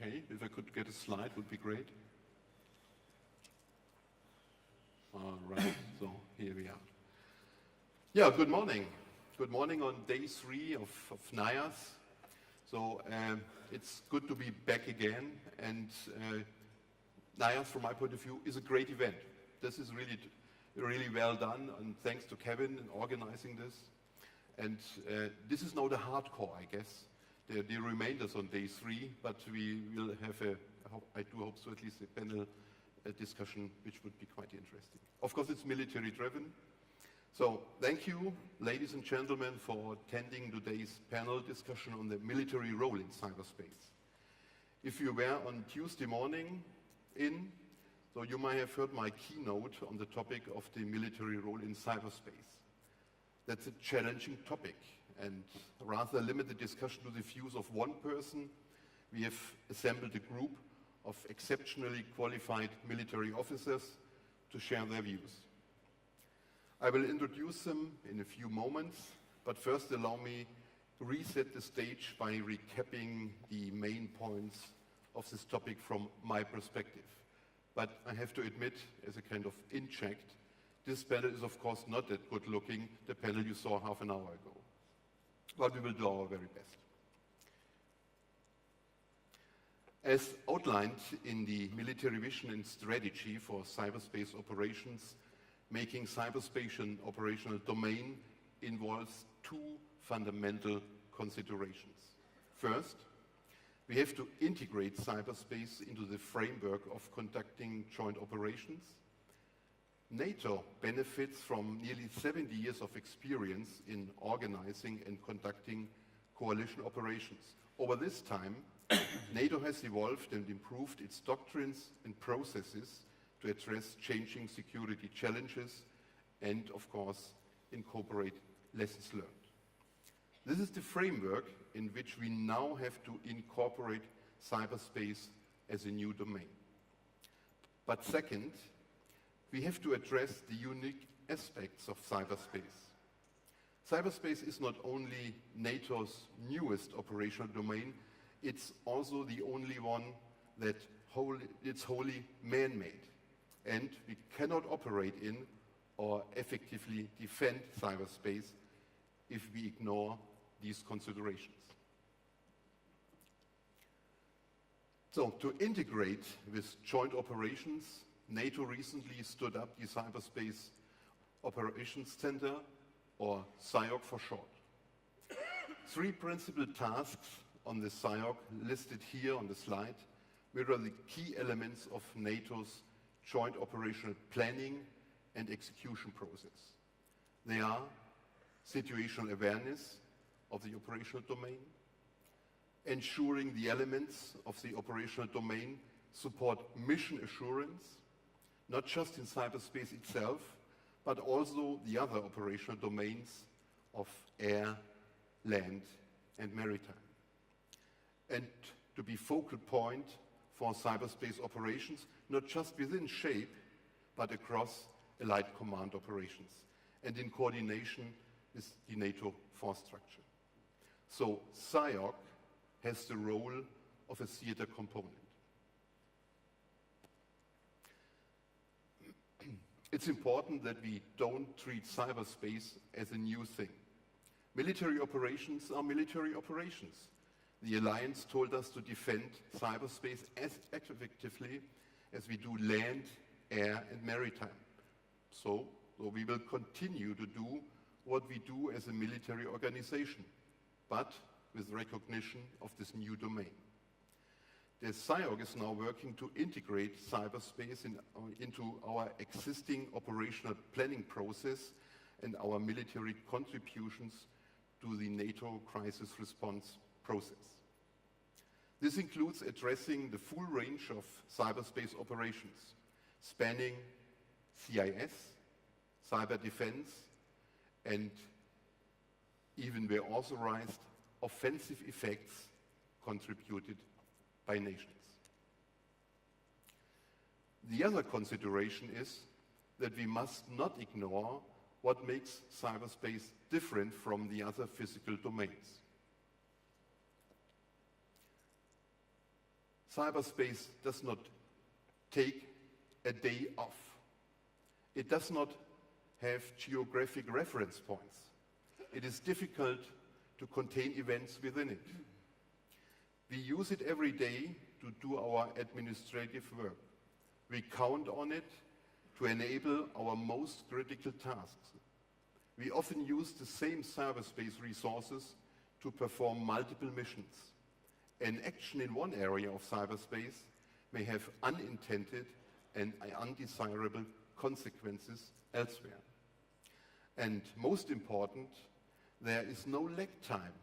Okay, if I could get a slide, would be great. All right, so here we are. Yeah, good morning. Good morning on day 3 of NIAS. So it's good to be back again, and NIAS, from my point of view, is a great event. This is really well done, and thanks to Kevin in organizing this. And this is now the hardcore, I guess. The remainders on day 3, but we will have I do hope so, at least a panel discussion, which would be quite interesting. Of course, it's military driven. So thank you, ladies and gentlemen, for attending today's panel discussion on the military role in cyberspace. If you were on Tuesday morning so you might have heard my keynote on the topic of the military role in cyberspace. That's a challenging topic, and rather limit the discussion to the views of one person, we have assembled a group of exceptionally qualified military officers to share their views. I will introduce them in a few moments, but first allow me to reset the stage by recapping the main points of this topic from my perspective. But I have to admit, as a kind of inject, this panel is of course not that good looking, the panel you saw half an hour ago. But we will do our very best. As outlined in the military vision and strategy for cyberspace operations, making cyberspace an operational domain involves 2 fundamental considerations. First, we have to integrate cyberspace into the framework of conducting joint operations. NATO benefits from nearly 70 years of experience in organizing and conducting coalition operations. Over this time, NATO has evolved and improved its doctrines and processes to address changing security challenges and, of course, incorporate lessons learned. This is the framework in which we now have to incorporate cyberspace as a new domain. But second, we have to address the unique aspects of cyberspace. Cyberspace is not only NATO's newest operational domain, it's also the only one that it's wholly man-made. And we cannot operate in or effectively defend cyberspace if we ignore these considerations. So, to integrate with joint operations, NATO recently stood up the Cyberspace Operations Center, or CIOC for short. 3 principal tasks on the CIOC listed here on the slide were the key elements of NATO's joint operational planning and execution process. They are situational awareness of the operational domain, ensuring the elements of the operational domain support mission assurance, not just in cyberspace itself, but also the other operational domains of air, land, and maritime. And to be focal point for cyberspace operations, not just within SHAPE, but across allied command operations, and in coordination with the NATO force structure. So CIOC has the role of a theater component. It's important that we don't treat cyberspace as a new thing. Military operations are military operations. The Alliance told us to defend cyberspace as effectively as we do land, air, and maritime. So we will continue to do what we do as a military organization, but with recognition of this new domain. The CIOC is now working to integrate cyberspace into our existing operational planning process and our military contributions to the NATO crisis response process. This includes addressing the full range of cyberspace operations, spanning CIS, cyber defense, and even where authorized offensive effects contributed by nations. The other consideration is that we must not ignore what makes cyberspace different from the other physical domains. Cyberspace does not take a day off. It does not have geographic reference points. It is difficult to contain events within it. We use it every day to do our administrative work. We count on it to enable our most critical tasks. We often use the same cyberspace resources to perform multiple missions. An action in one area of cyberspace may have unintended and undesirable consequences elsewhere. And most important, there is no lag time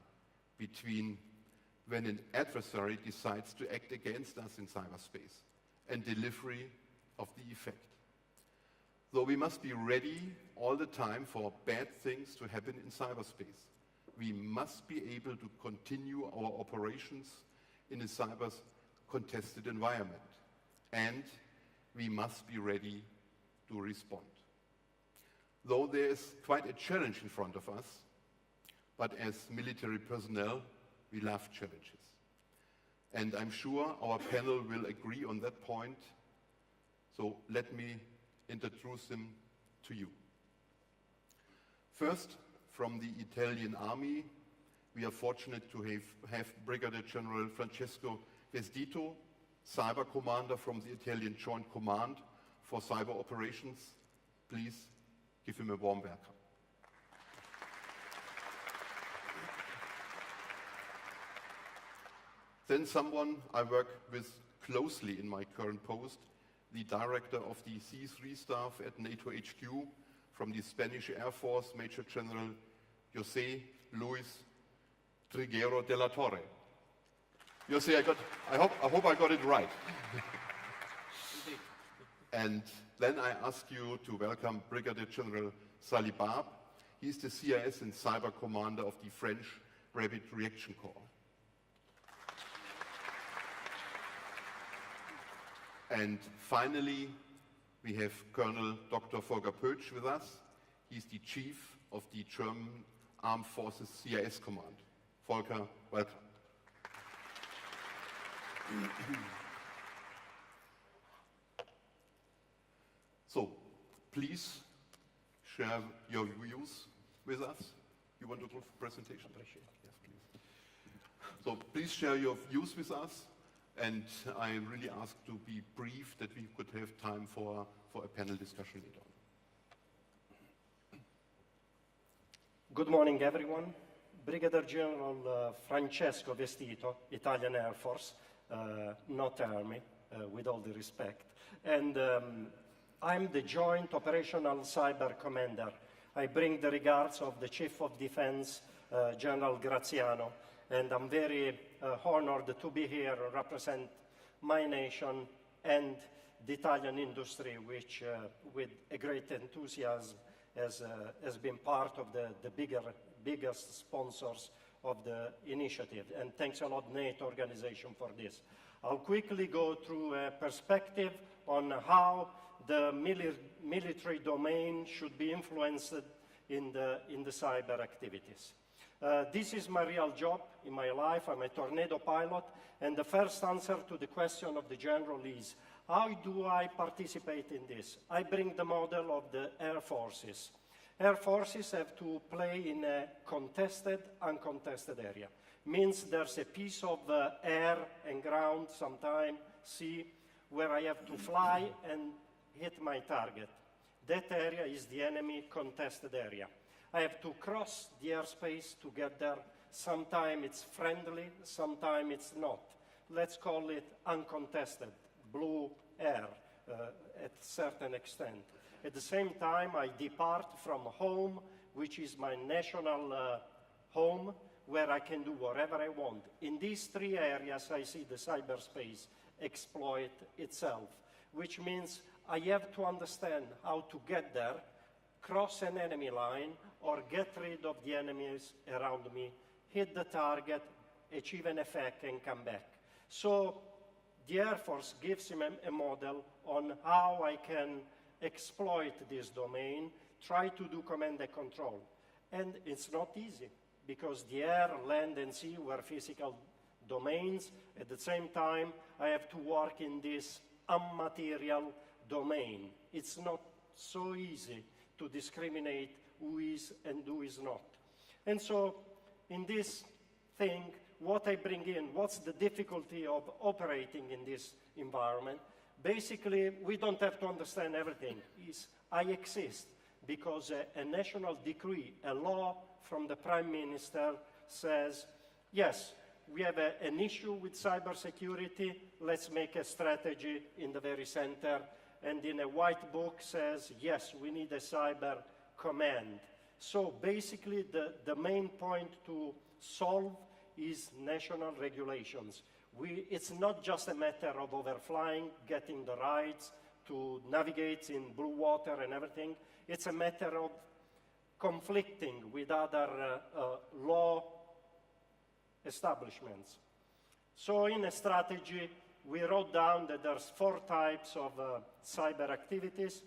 between when an adversary decides to act against us in cyberspace and delivery of the effect. Though we must be ready all the time for bad things to happen in cyberspace, we must be able to continue our operations in a cyber contested environment, and we must be ready to respond. Though there is quite a challenge in front of us, but as military personnel, we love challenges. And I'm sure our panel will agree on that point, so let me introduce them to you. First, from the Italian Army, we are fortunate to have Brigadier General Francesco Vestito, Cyber Commander from the Italian Joint Command for Cyber Operations. Please give him a warm welcome. Then someone I work with closely in my current post, the director of the C3 staff at NATO HQ from the Spanish Air Force, Major General José Luis Triguero de la Torre. José, I hope I got it right. And then I ask you to welcome Brigadier General Sully Barbe. He's the CIS and Cyber Commander of the French Rapid Reaction Corps. And finally, we have Colonel Dr. Volker Pötzsch with us. He's the Chief of the German Armed Forces CIS Command. Volker, welcome. So, please share your views with us. You want to do the presentation? Yes, please. So, please share your views with us. And I really ask to be brief, that we could have time for a panel discussion later on. Good morning, everyone. Brigadier General Francesco Vestito, Italian Air Force, not Army, with all the respect. And I'm the Joint Operational Cyber Commander. I bring the regards of the Chief of Defense, General Graziano, and I'm very honored to be here and represent my nation and the Italian industry, which with a great enthusiasm has been part of the biggest sponsors of the initiative. And thanks a lot, NATO organization, for this. I'll quickly go through a perspective on how the military domain should be influenced in the cyber activities. This is my real job in my life. I'm a tornado pilot, and the first answer to the question of the general is, how do I participate in this? I bring the model of the Air Forces. Air Forces have to play in a contested, uncontested area. Means there's a piece of air and ground, sometimes sea, where I have to fly and hit my target. That area is the enemy contested area. I have to cross the airspace to get there. Sometimes it's friendly, sometimes it's not. Let's call it uncontested, blue air at a certain extent. At the same time, I depart from home, which is my national home, where I can do whatever I want. In these three areas, I see the cyberspace exploit itself, which means I have to understand how to get there, cross an enemy line, or get rid of the enemies around me, hit the target, achieve an effect, and come back. So the Air Force gives him a model on how I can exploit this domain, try to do command and control. And it's not easy, because the air, land, and sea were physical domains. At the same time, I have to work in this immaterial domain. It's not so easy to discriminate who is and who is not. And so in this thing, what I bring in, what's the difficulty of operating in this environment? Basically, we don't have to understand everything. I exist because a national decree, a law from the Prime Minister says, yes, we have an issue with cybersecurity, let's make a strategy in the very center. And in a white book says, yes, we need a cyber command. So basically, the main point to solve is national regulations. It's not just a matter of overflying, getting the rights to navigate in blue water and everything. It's a matter of conflicting with other law establishments. So in a strategy, we wrote down that there's 4 types of cyber activities: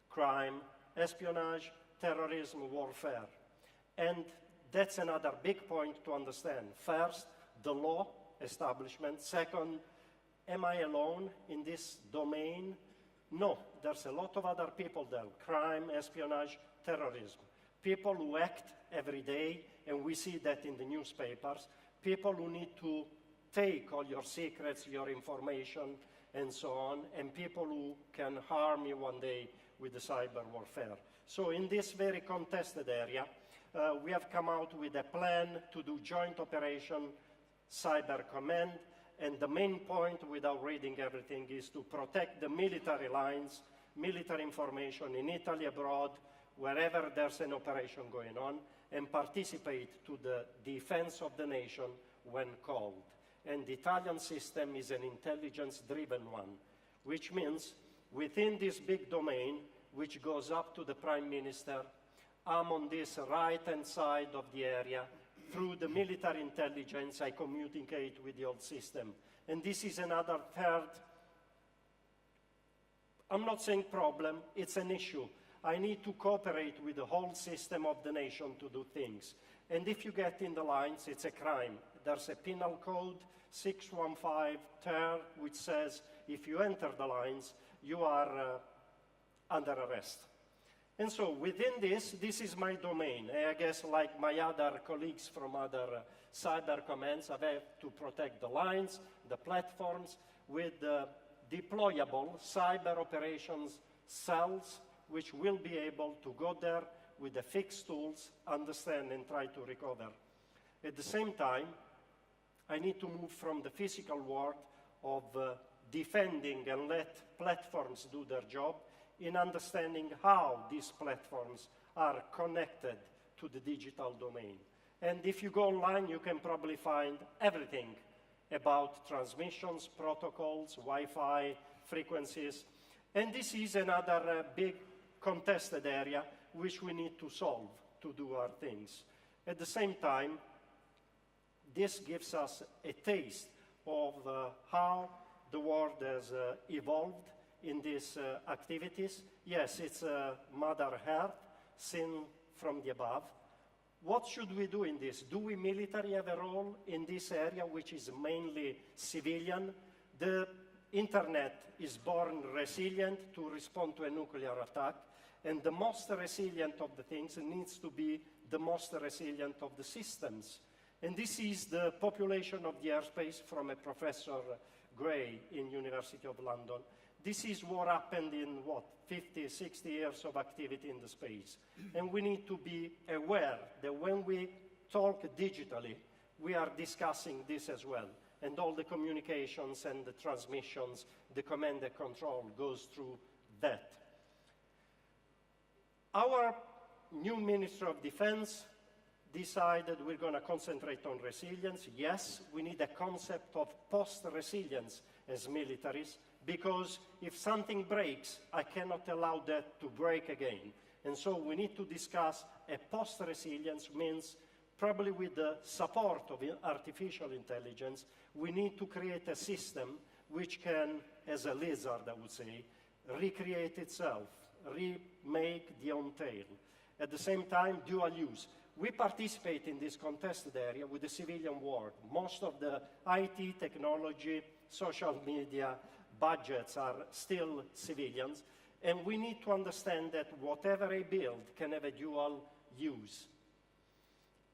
crime, espionage, terrorism, warfare. And that's another big point to understand. First, the law establishment. Second, am I alone in this domain? No, there's a lot of other people there. Crime, espionage, terrorism. People who act every day, and we see that in the newspapers. People who need to take all your secrets, your information, and so on, and people who can harm you one day with the cyber warfare. So in this very contested area, we have come out with a plan to do joint operation cyber command, and the main point, without reading everything, is to protect the military lines, military information in Italy, abroad, wherever there's an operation going on, and participate to the defense of the nation when called. And the Italian system is an intelligence-driven one, which means within this big domain, which goes up to the Prime Minister, I'm on this right-hand side of the area. Through the military intelligence, I communicate with the old system. And this is another third, I'm not saying problem, it's an issue. I need to cooperate with the whole system of the nation to do things. And if you get in the lines, it's a crime. There's a penal code, 615 ter, which says if you enter the lines, you are under arrest. And so within this is my domain. I guess like my other colleagues from other cyber commands, I have to protect the lines, the platforms, with deployable cyber operations cells, which will be able to go there with the fixed tools, understand and try to recover. At the same time, I need to move from the physical world of defending and let platforms do their job in understanding how these platforms are connected to the digital domain. And if you go online, you can probably find everything about transmissions, protocols, Wi-Fi, frequencies. And this is another big contested area which we need to solve to do our things. At the same time, this gives us a taste of how the world has evolved in these activities. Yes, it's Mother Earth, seen from the above. What should we do in this? Do we military have a role in this area, which is mainly civilian? The internet is born resilient to respond to a nuclear attack, and the most resilient of the things needs to be the most resilient of the systems. And this is the population of the airspace from a Professor Gray in University of London. This is what happened in, 50, 60 years of activity in the space. And we need to be aware that when we talk digitally, we are discussing this as well. And all the communications and the transmissions, the command and control goes through that. Our new Minister of Defense decided we're going to concentrate on resilience. Yes, we need a concept of post-resilience as militaries, because if something breaks, I cannot allow that to break again. And so we need to discuss a post-resilience means, probably with the support of artificial intelligence, we need to create a system which can, as a lizard, I would say, recreate itself, remake the own tail. At the same time, dual use. We participate in this contested area with the civilian world. Most of the IT, technology, social media budgets are still civilians, and we need to understand that whatever I build can have a dual use.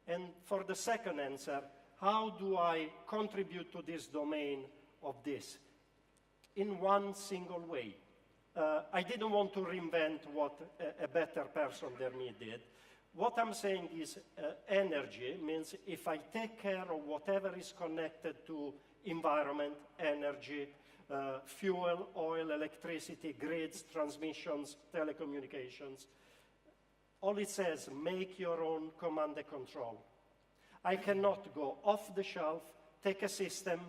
And for the second answer, how do I contribute to this domain of this? In one single way. I didn't want to reinvent what a better person than me did. What I'm saying is energy means if I take care of whatever is connected to environment, energy, fuel, oil, electricity, grids, transmissions, telecommunications, all it says, make your own command and control. I cannot go off the shelf, take a system,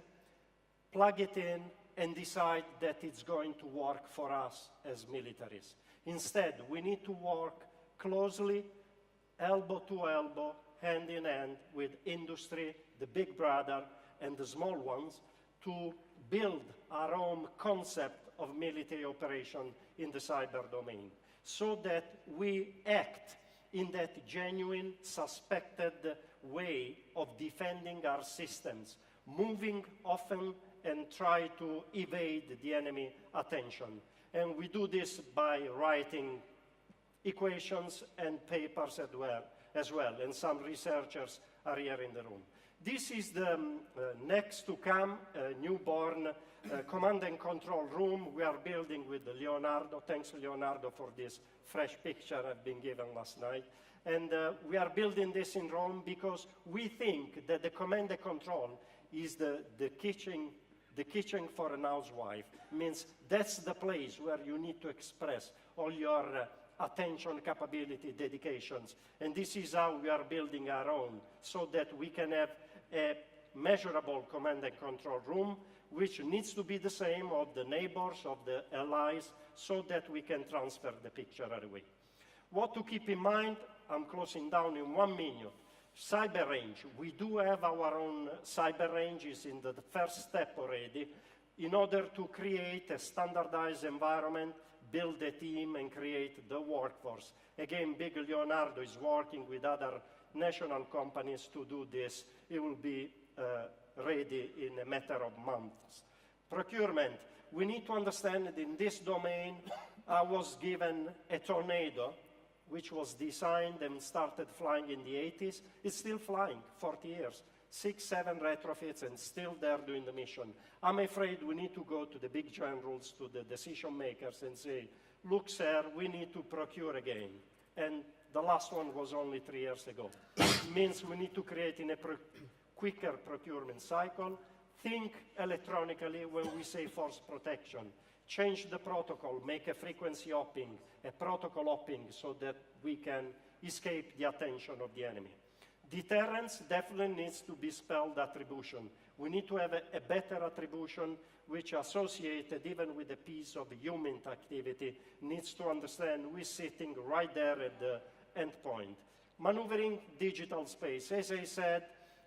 plug it in, and decide that it's going to work for us as militaries. Instead, we need to work closely, elbow to elbow, hand in hand with industry, the big brother, and the small ones to build our own concept of military operation in the cyber domain so that we act in that genuine, suspected way of defending our systems, moving often and try to evade the enemy attention. And we do this by writing equations and papers as well, and some researchers are here in the room. This is the next to come newborn command and control room we are building with Leonardo. Thanks, Leonardo, for this fresh picture I've been given last night. And we are building this in Rome because we think that the command and control is the kitchen for an housewife. Means that's the place where you need to express all your attention, capability, dedications. And this is how we are building our own, so that we can have a measurable command and control room, which needs to be the same of the neighbors, of the allies, so that we can transfer the picture away. What to keep in mind, I'm closing down in 1 minute. Cyber range, we do have our own cyber ranges in the first step already in order to create a standardized environment, build a team, and create the workforce. Again, Big Leonardo is working with other national companies to do this. It will be ready in a matter of months. Procurement, we need to understand that in this domain, I was given a Tornado, which was designed and started flying in the 80s. It's still flying, 40 years. 6, 7 retrofits, and still there doing the mission. I'm afraid we need to go to the big generals, to the decision makers, and say, look, sir, we need to procure again. And the last one was only 3 years ago. It means we need to create in a quicker procurement cycle. Think electronically when we say force protection. Change the protocol, make a frequency hopping, a protocol hopping, so that we can escape the attention of the enemy. Deterrence definitely needs to be spelled attribution. We need to have a better attribution which associated even with a piece of human activity needs to understand we're sitting right there at the endpoint. Maneuvering digital space. As I said,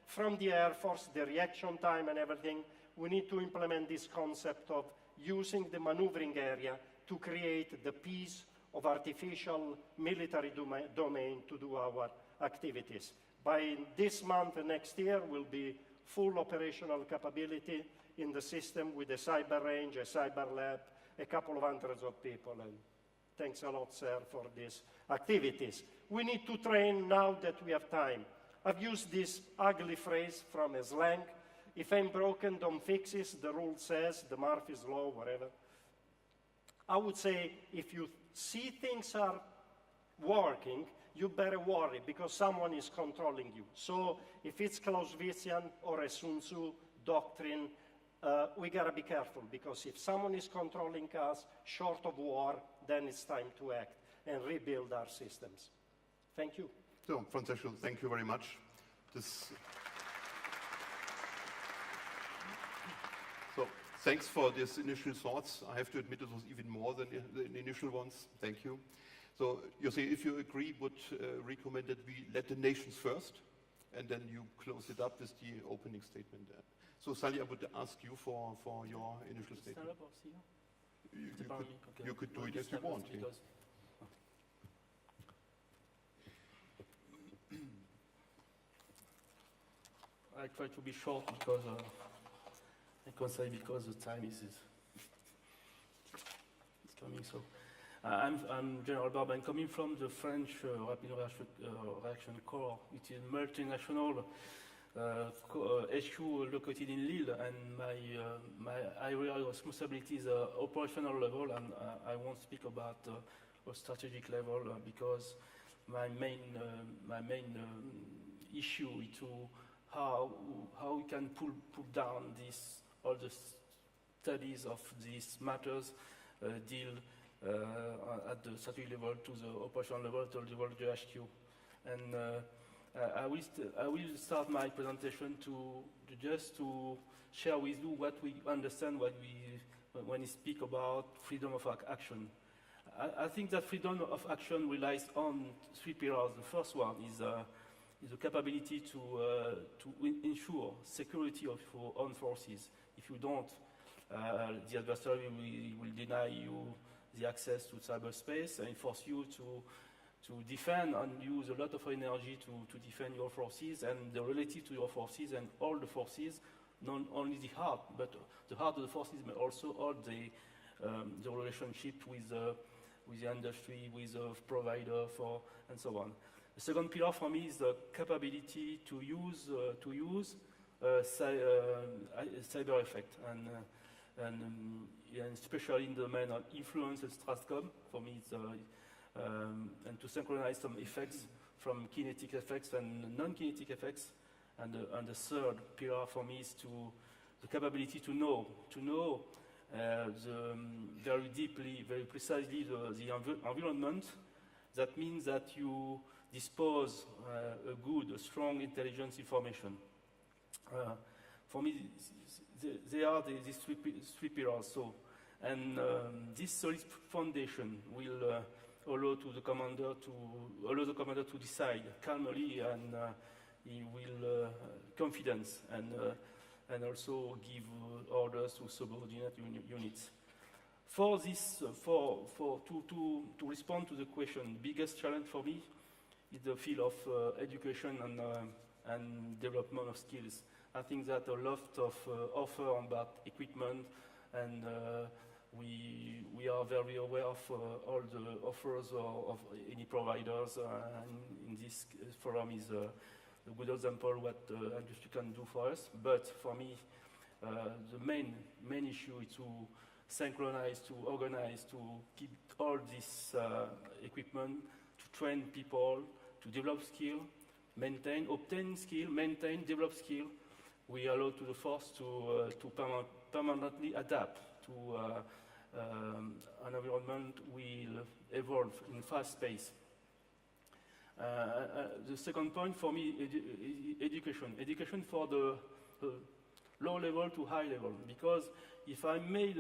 from the Air Force, the reaction time and everything, we need to implement this concept of using the maneuvering area to create the piece of artificial military domain to do our activities. By this month and next year will be full operational capability in the system with a cyber range, a cyber lab, a couple of hundreds of people. And thanks a lot, sir, for these activities. We need to train now that we have time. I've used this ugly phrase from a slang. If I'm broken, don't fix it. The rule says, the Murphy's law, whatever. I would say if you see things are working, you better worry because someone is controlling you. So if it's Clausewitzian or a Sun Tzu doctrine, we gotta be careful because if someone is controlling us short of war, then it's time to act and rebuild our systems. Thank you. So, Francesco, thank you very much. So, thanks for these initial thoughts. I have to admit it was even more than the initial ones. Thank you. So, José, if you agree, would recommend that we let the nations first, and then you close it up with the opening statement. So, Sully, I would ask you for your initial statement. You could do it as you want. I try to be short because I can say because the time is coming. So I'm General Barbe. I'm coming from the French Rapid Reaction Corps, which is multinational HQ located in Lille, and my area of responsibility is operational level, and I won't speak about a strategic level because my main issue is to how we can pull down all the studies of these matters, deal at the strategic level to the operational level to the level of the HQ. And I will start my presentation just to share with you what we understand when we speak about freedom of action. I think that freedom of action relies on three pillars. The first one is the capability to ensure security of your own forces. If you don't, the adversary will deny you the access to cyberspace and force you to defend and use a lot of energy to defend your forces and the relative to your forces and all the forces, not only the heart, but the heart of the forces, but also all the relationship with the industry, with the provider, and so on. The second pillar for me is the capability to use cyber effect, and especially in the domain of influence and stratcom. For me, it's and to synchronize some effects from kinetic effects and non-kinetic effects. And the third pillar for me is the capability to know very deeply, very precisely the environment. That means that you dispose a strong intelligence information. For me, they are these three pillars. So, and this solid foundation will allow the commander to decide calmly, and he will confidence and also give orders to subordinate units. For this, to respond to the question, biggest challenge for me is the field of education and development of skills. I think that a lot of offer about equipment, and we are very aware of all the offers of any providers. And in this forum is a good example what the industry can do for us. But for me, the main issue is to synchronize, to organize, to keep all this equipment, to train people, to develop skill, obtain skill, maintain, develop skill. We allow to the force to permanently adapt to an environment will evolve in fast pace. The second point for me is education. Education for the low level to high level. Because if I made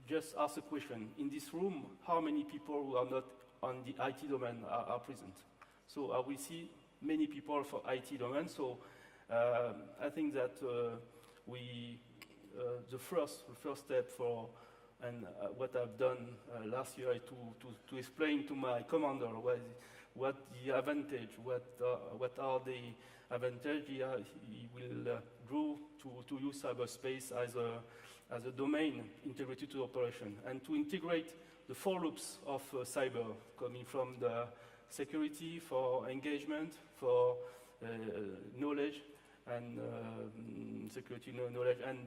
just ask a question, in this room, how many people who are not on the IT domain are present? So I will see many people for IT domain. So I think that the first step for, and what I've done last year is to explain to my commander what the advantage, what are the advantages he will draw to use cyberspace as a domain integrated to operation, and to integrate the four loops of cyber, coming from the security, for engagement, for knowledge, and security knowledge, and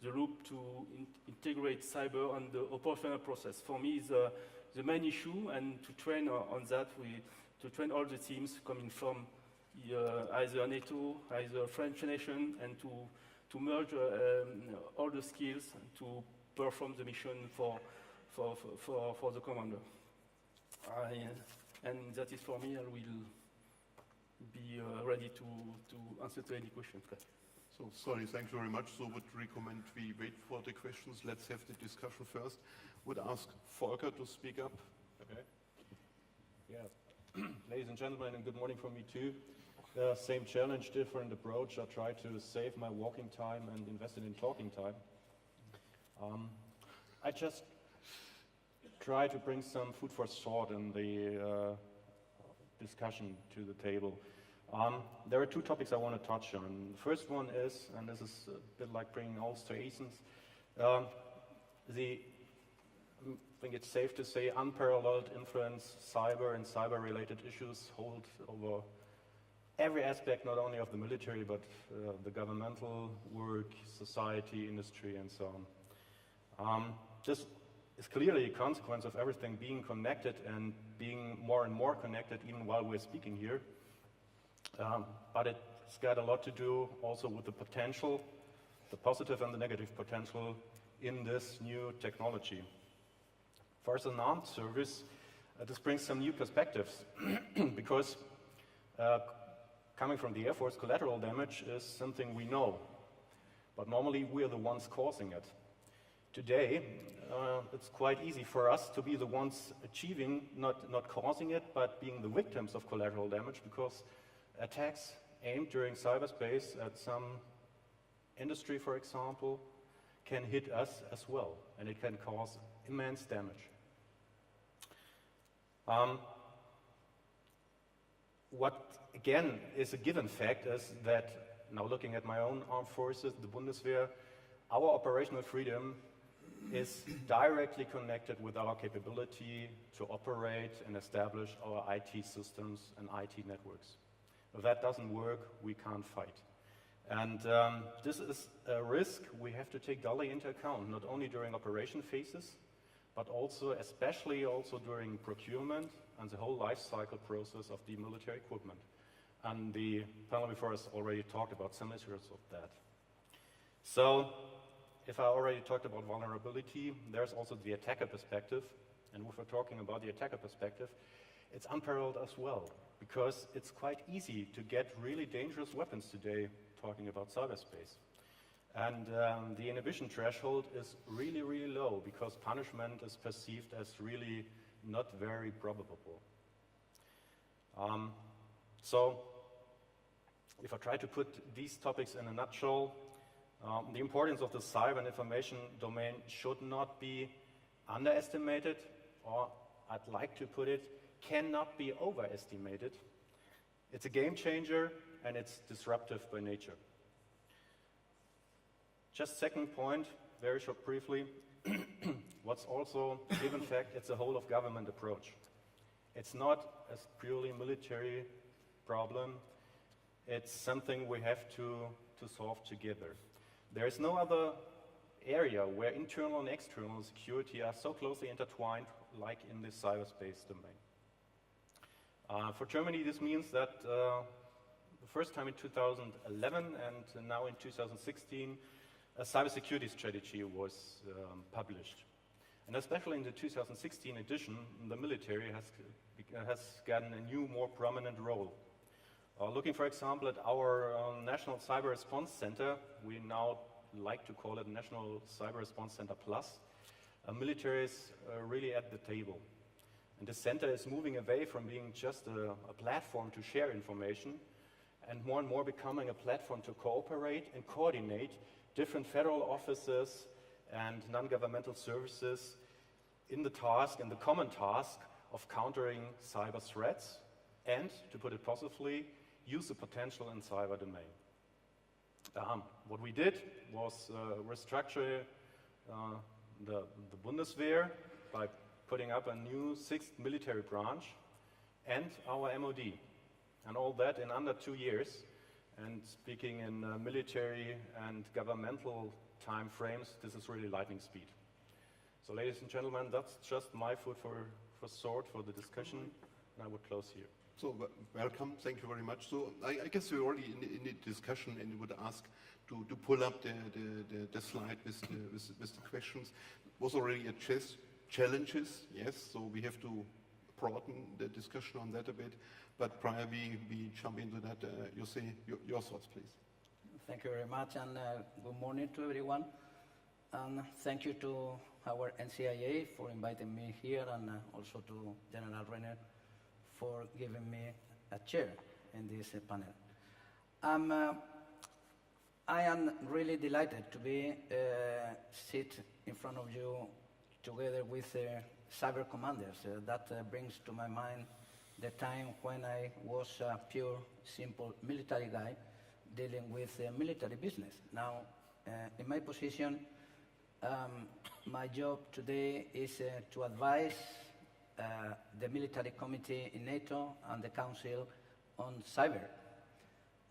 the loop to integrate cyber and the operational process. For me, is the main issue, and to train on that, to train all the teams coming from either NATO, either French nation, and to merge all the skills to perform the mission for the commander. And that is for me. I will be ready to answer to any questions. So, sorry, thank you very much. So would recommend we wait for the questions. Let's have the discussion first. Would ask Volker to speak up. Okay. Yeah. Ladies and gentlemen, and good morning from me too. Same challenge, different approach. I try to save my walking time and invest it in talking time. I just try to bring some food for thought in the discussion to the table. There are two topics I want to touch on. The first one is, and this is a bit like bringing old to Athens, I think it's safe to say unparalleled influence cyber and cyber-related issues hold over every aspect, not only of the military, but the governmental work, society, industry, and so on. This is clearly a consequence of everything being connected and being more and more connected even while we're speaking here. But it's got a lot to do also with the potential, the positive and the negative potential in this new technology. For as an armed service, this brings some new perspectives because coming from the Air Force, collateral damage is something we know, but normally we're the ones causing it. Today, it's quite easy for us to be the ones achieving, not causing it, but being the victims of collateral damage because attacks aimed during cyberspace at some industry, for example, can hit us as well, and it can cause immense damage. What, again, is a given fact is that, now looking at my own armed forces, the Bundeswehr, our operational freedom is directly connected with our capability to operate and establish our IT systems and IT networks. If that doesn't work, we can't fight. And this is a risk we have to take duly into account, not only during operation phases, but also, especially also during procurement and the whole life cycle process of the military equipment. And the panel before us already talked about some issues of that. So, if I already talked about vulnerability, there's also the attacker perspective. And if we're talking about the attacker perspective, it's unparalleled as well, because it's quite easy to get really dangerous weapons today, talking about cyberspace. And the inhibition threshold is really, really low, because punishment is perceived as really not very probable. So, if I try to put these topics in a nutshell, the importance of the cyber and information domain should not be underestimated, or I'd like to put it, cannot be overestimated. It's a game changer and it's disruptive by nature. Just second point, very short briefly, what's also a given fact, it's a whole of government approach. It's not a purely military problem, it's something we have to solve together. There is no other area where internal and external security are so closely intertwined like in this cyberspace domain. For Germany, this means that the first time in 2011 and now in 2016, a cybersecurity strategy was published. And especially in the 2016 edition, the military has gotten a new, more prominent role. Looking, for example, at our National Cyber Response Center, we now like to call it National Cyber Response Center Plus, military is really at the table. And the center is moving away from being just a platform to share information and more becoming a platform to cooperate and coordinate different federal offices and non-governmental services in the common task of countering cyber threats and, to put it positively, use the potential in cyber domain. What we did was restructure the Bundeswehr by putting up a new 6th military branch and our MOD. And all that in under 2 years. And speaking in military and governmental time frames, this is really lightning speed. So ladies and gentlemen, that's just my food for thought for the discussion, and I would close here. So welcome, thank you very much. So I guess we're already in the discussion and would ask to pull up the slide with the questions. Was already a challenges, yes, so we have to broaden the discussion on that a bit. But prior we jump into that, José, your thoughts, please. Thank you very much, and good morning to everyone. And thank you to our NCIA for inviting me here, and also to General Renner for giving me a chair in this panel. I am really delighted to be sit in front of you together with cyber commanders. That brings to my mind the time when I was a pure, simple military guy dealing with military business. Now, in my position, my job today is to advise the military committee in NATO and the Council on cyber.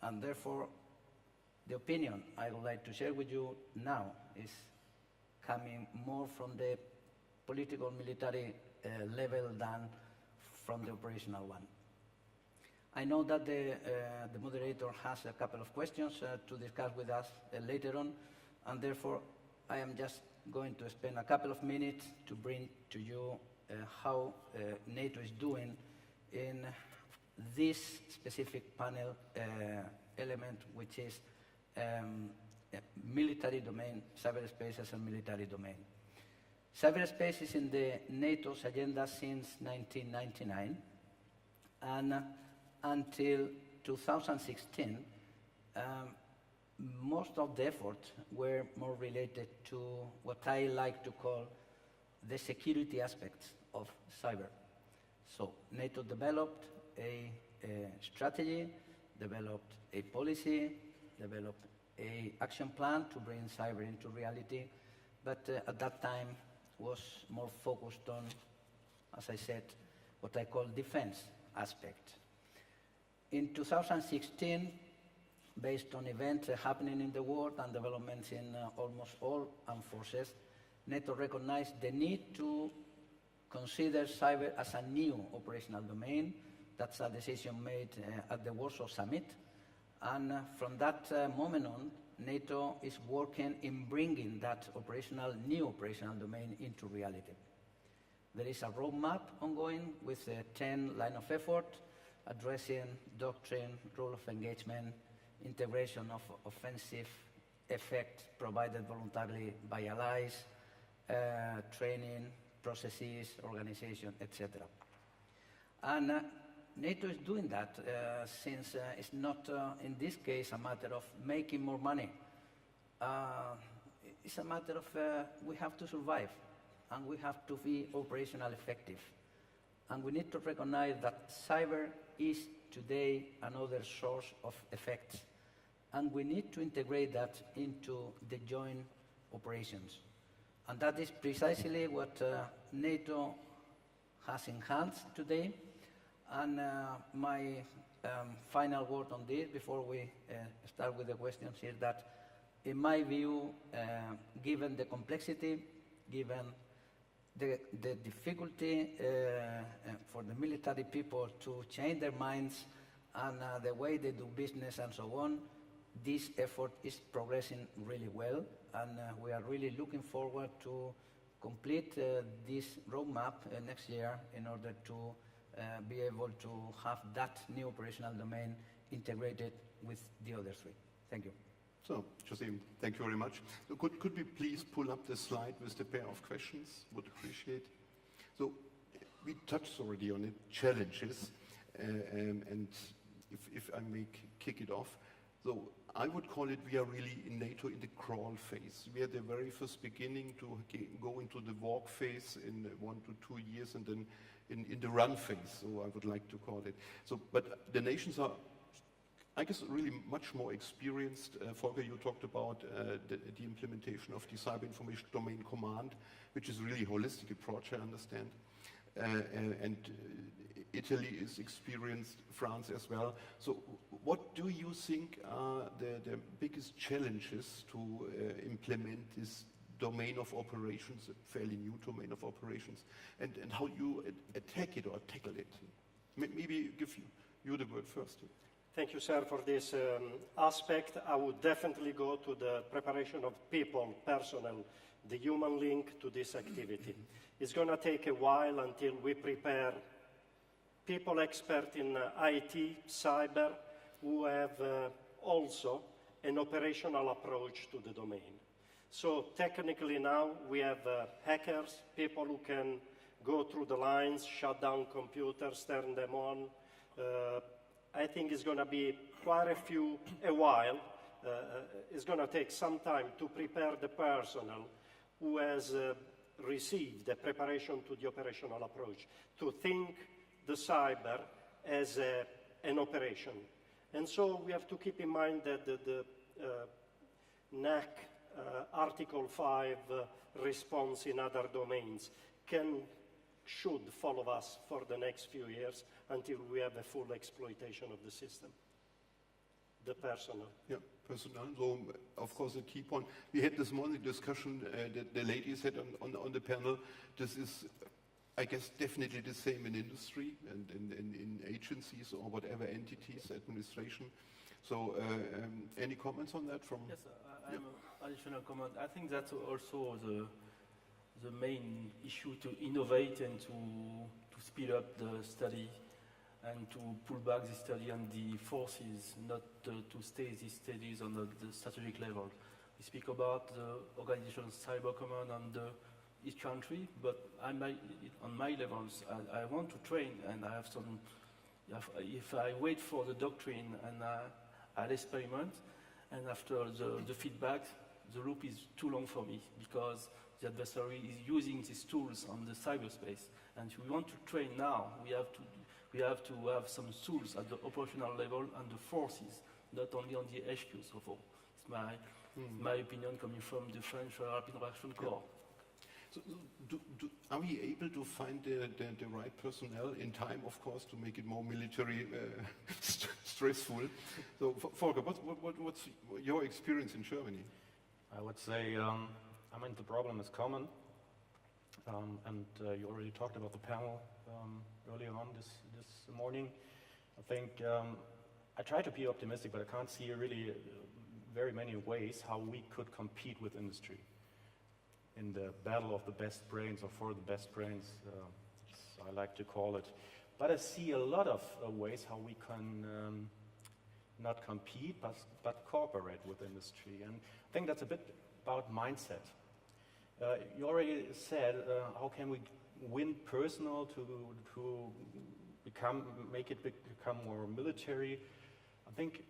And therefore, the opinion I would like to share with you now is coming more from the political military level than from the operational one. I know that the moderator has a couple of questions to discuss with us later on, and therefore I am just going to spend a couple of minutes to bring to you how NATO is doing in this specific panel element, which is military domain, cyberspace as a military domain. Cyberspace is in the NATO's agenda since 1999, and until 2016, most of the efforts were more related to what I like to call the security aspects of cyber. So NATO developed a strategy, developed a policy, developed an action plan to bring cyber into reality, but at that time was more focused on, as I said, what I call defense aspect. In 2016, based on events happening in the world and developments in almost all armed forces, NATO recognized the need to consider cyber as a new operational domain. That's a decision made at the Warsaw Summit. And from that moment on, NATO is working in bringing that new operational domain into reality. There is a roadmap ongoing with 10 lines of effort addressing doctrine, rule of engagement, integration of offensive effect provided voluntarily by allies, training, processes, organization, etc. And NATO is doing that since it's not, in this case, a matter of making more money. It's a matter of we have to survive, and we have to be operational effective. And we need to recognize that cyber is today another source of effects. And we need to integrate that into the joint operations. And that is precisely what NATO has enhanced today. And my final word on this, before we start with the questions, is that, in my view, given the complexity, given the difficulty for the military people to change their minds and the way they do business and so on, this effort is progressing really well, and we are really looking forward to complete this roadmap next year in order to be able to have that new operational domain integrated with the other three. Thank you. So, José, thank you very much. So could we please pull up the slide with the pair of questions? Would appreciate. So we touched already on it, challenges, and if I may kick it off. So I would call it, we are really in NATO in the crawl phase. We are the very first beginning to go into the walk phase in 1 to 2 years, and then in the run phase, so I would like to call it. So, but the nations are, I guess, really much more experienced. Volker, you talked about the implementation of the Cyber Information Domain Command, which is really a holistic approach, I understand. And Italy is experienced, France as well. So what do you think are the biggest challenges to implement this domain of operations, a fairly new domain of operations, and how you attack it or tackle it? Maybe give you the word first. Thank you, sir, for this aspect. I would definitely go to the preparation of people, personnel, the human link to this activity. It's going to take a while until we prepare people expert in IT, cyber, who have also an operational approach to the domain. So technically now we have hackers, people who can go through the lines, shut down computers, turn them on. I think it's going to be quite a while. It's going to take some time to prepare the personnel who has received the preparation to the operational approach, to think the cyber as an operation. And so we have to keep in mind that the NAC Article 5 response in other domains should follow us for the next few years until we have a full exploitation of the system. The personnel. Yeah, personnel. So, of course, a key point. We had this morning discussion that the ladies had on the panel. This is, I guess, definitely the same in industry and in agencies or whatever entities, administration. So, any comments on that from? Yes, I have an additional comment. I think that's also the main issue, to innovate and to speed up the study and to pull back the study on the forces, not to stay these studies on the strategic level. We speak about the organization cyber command on each country, but on my levels, I want to train, and I have some. If I wait for the doctrine and I'll experiment, and after the feedback, the loop is too long for me because the adversary is using these tools on the cyberspace, and if we want to train now, we have to have some tools at the operational level and the forces, not only on the HQ. So far, it's my opinion coming from the French Rapid Reaction Corps. So, are we able to find the right personnel in time, of course, to make it more military stressful? So, Volker, what's your experience in Germany? I would say, I mean, the problem is common, and you already talked about the panel earlier on this morning. I think I try to be optimistic, but I can't see really very many ways how we could compete with industry in the battle of the best brains, or for the best brains, as I like to call it. But I see a lot of ways how we can not compete, but cooperate with industry. And I think that's a bit about mindset. You already said, how can we win personnel to make it become more military? I think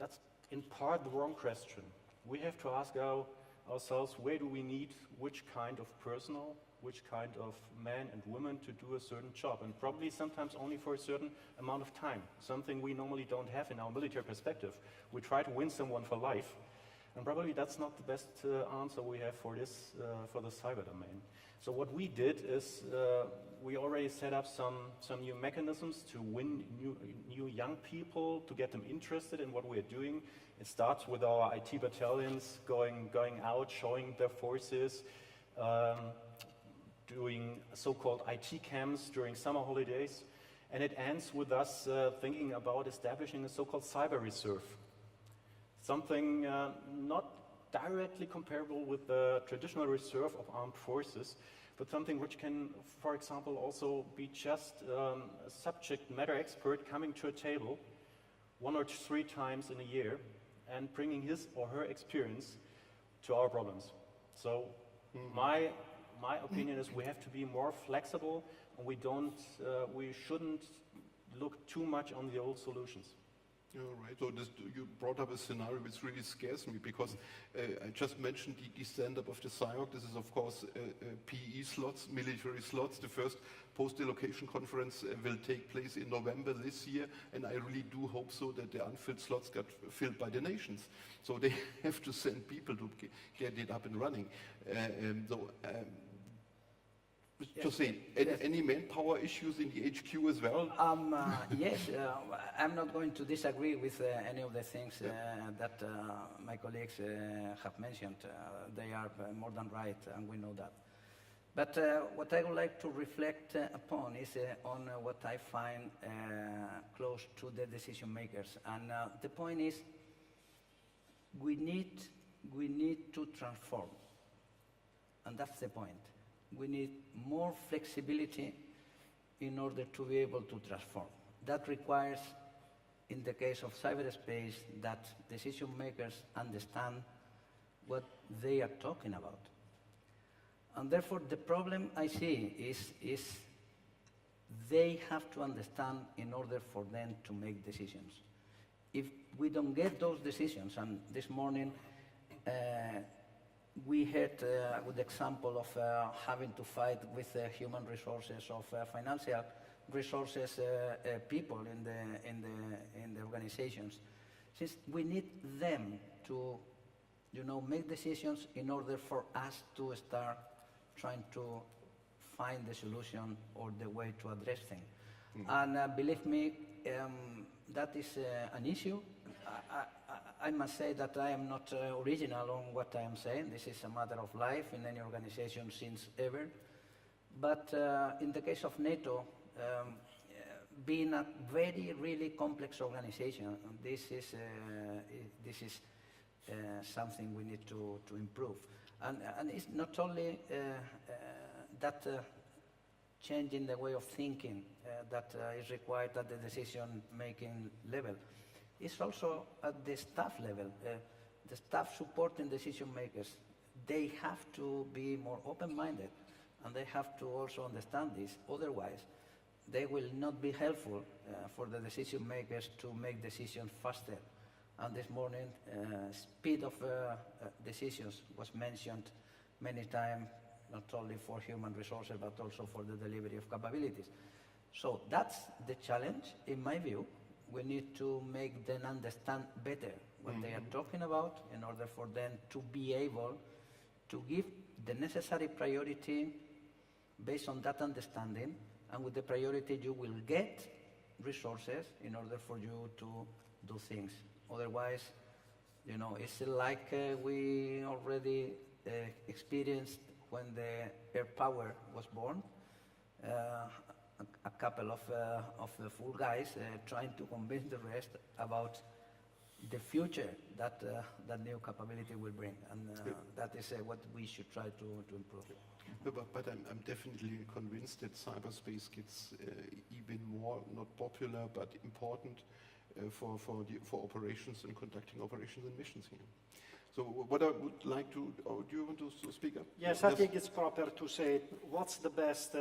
that's in part the wrong question. We have to ask ourselves, where do we need which kind of personnel, which kind of men and women to do a certain job, and probably sometimes only for a certain amount of time, something we normally don't have in our military perspective. We try to win someone for life, and probably that's not the best answer we have for this, for the cyber domain. So what we did is we already set up some new mechanisms to win new young people, to get them interested in what we're doing. It starts with our IT battalions going out, showing their forces, doing so-called IT camps during summer holidays, and it ends with us thinking about establishing a so-called cyber reserve. Something not directly comparable with the traditional reserve of armed forces, but something which can, for example, also be just a subject matter expert coming to a table 1 or 3 times in a year and bringing his or her experience to our problems. So my opinion is we have to be more flexible, and we shouldn't look too much on the old solutions. Yeah, right. So you brought up a scenario which really scares me, because I just mentioned the stand-up of the CIOC. This is, of course, PE slots, military slots. The first post-delocation conference will take place in November this year, and I really do hope so that the unfilled slots get filled by the nations. So they have to send people to get it up and running. José, any manpower issues in the HQ as well? Yes, I'm not going to disagree with any of the things that my colleagues have mentioned. They are more than right, and we know that. But what I would like to reflect upon is on what I find close to the decision makers. And the point is, we need to transform. And that's the point. We need more flexibility in order to be able to transform. That requires, in the case of cyberspace, that decision makers understand what they are talking about. And therefore, the problem I see is they have to understand in order for them to make decisions. If we don't get those decisions, and this morning we had a good example of having to fight with human resources of financial resources people in the organizations, since we need them to, make decisions in order for us to start trying to find the solution or the way to address things. And believe me, that is an issue. I must say that I am not original on what I am saying. This is a matter of life in any organization since ever. But in the case of NATO, being a very, really complex organization, this is something we need to improve. And it's not only that changing the way of thinking that is required at the decision-making level. It's also at the staff level. The staff supporting decision makers, they have to be more open-minded, and they have to also understand this. Otherwise, they will not be helpful for the decision makers to make decisions faster. And this morning, speed of decisions was mentioned many times, not only for human resources, but also for the delivery of capabilities. So that's the challenge, in my view. We need to make them understand better what they are talking about in order for them to be able to give the necessary priority based on that understanding, and with the priority you will get resources in order for you to do things. Otherwise, it's like we already experienced when the air power was born. A couple of the fool guys trying to convince the rest about the future that that new capability will bring, and that is what we should try to improve. But I'm definitely convinced that cyberspace gets even more, not popular, but important for operations and conducting operations and missions here. So what I would like to, do you want to speak up? Yes, I think it's proper to say what's the best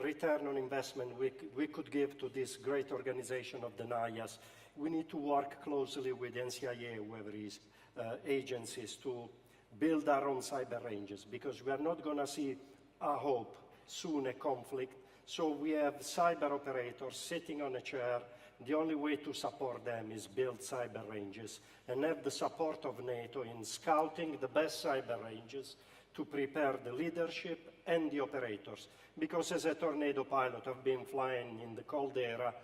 return on investment we could give to this great organization of the NIAS. We need to work closely with NCIA, whoever is, agencies to build our own cyber ranges, because we are not going to see, I hope, soon a conflict. So we have cyber operators sitting on a chair. The only way to support them is build cyber ranges and have the support of NATO in scouting the best cyber ranges to prepare the leadership and the operators. Because as a tornado pilot, I've been flying in the cold era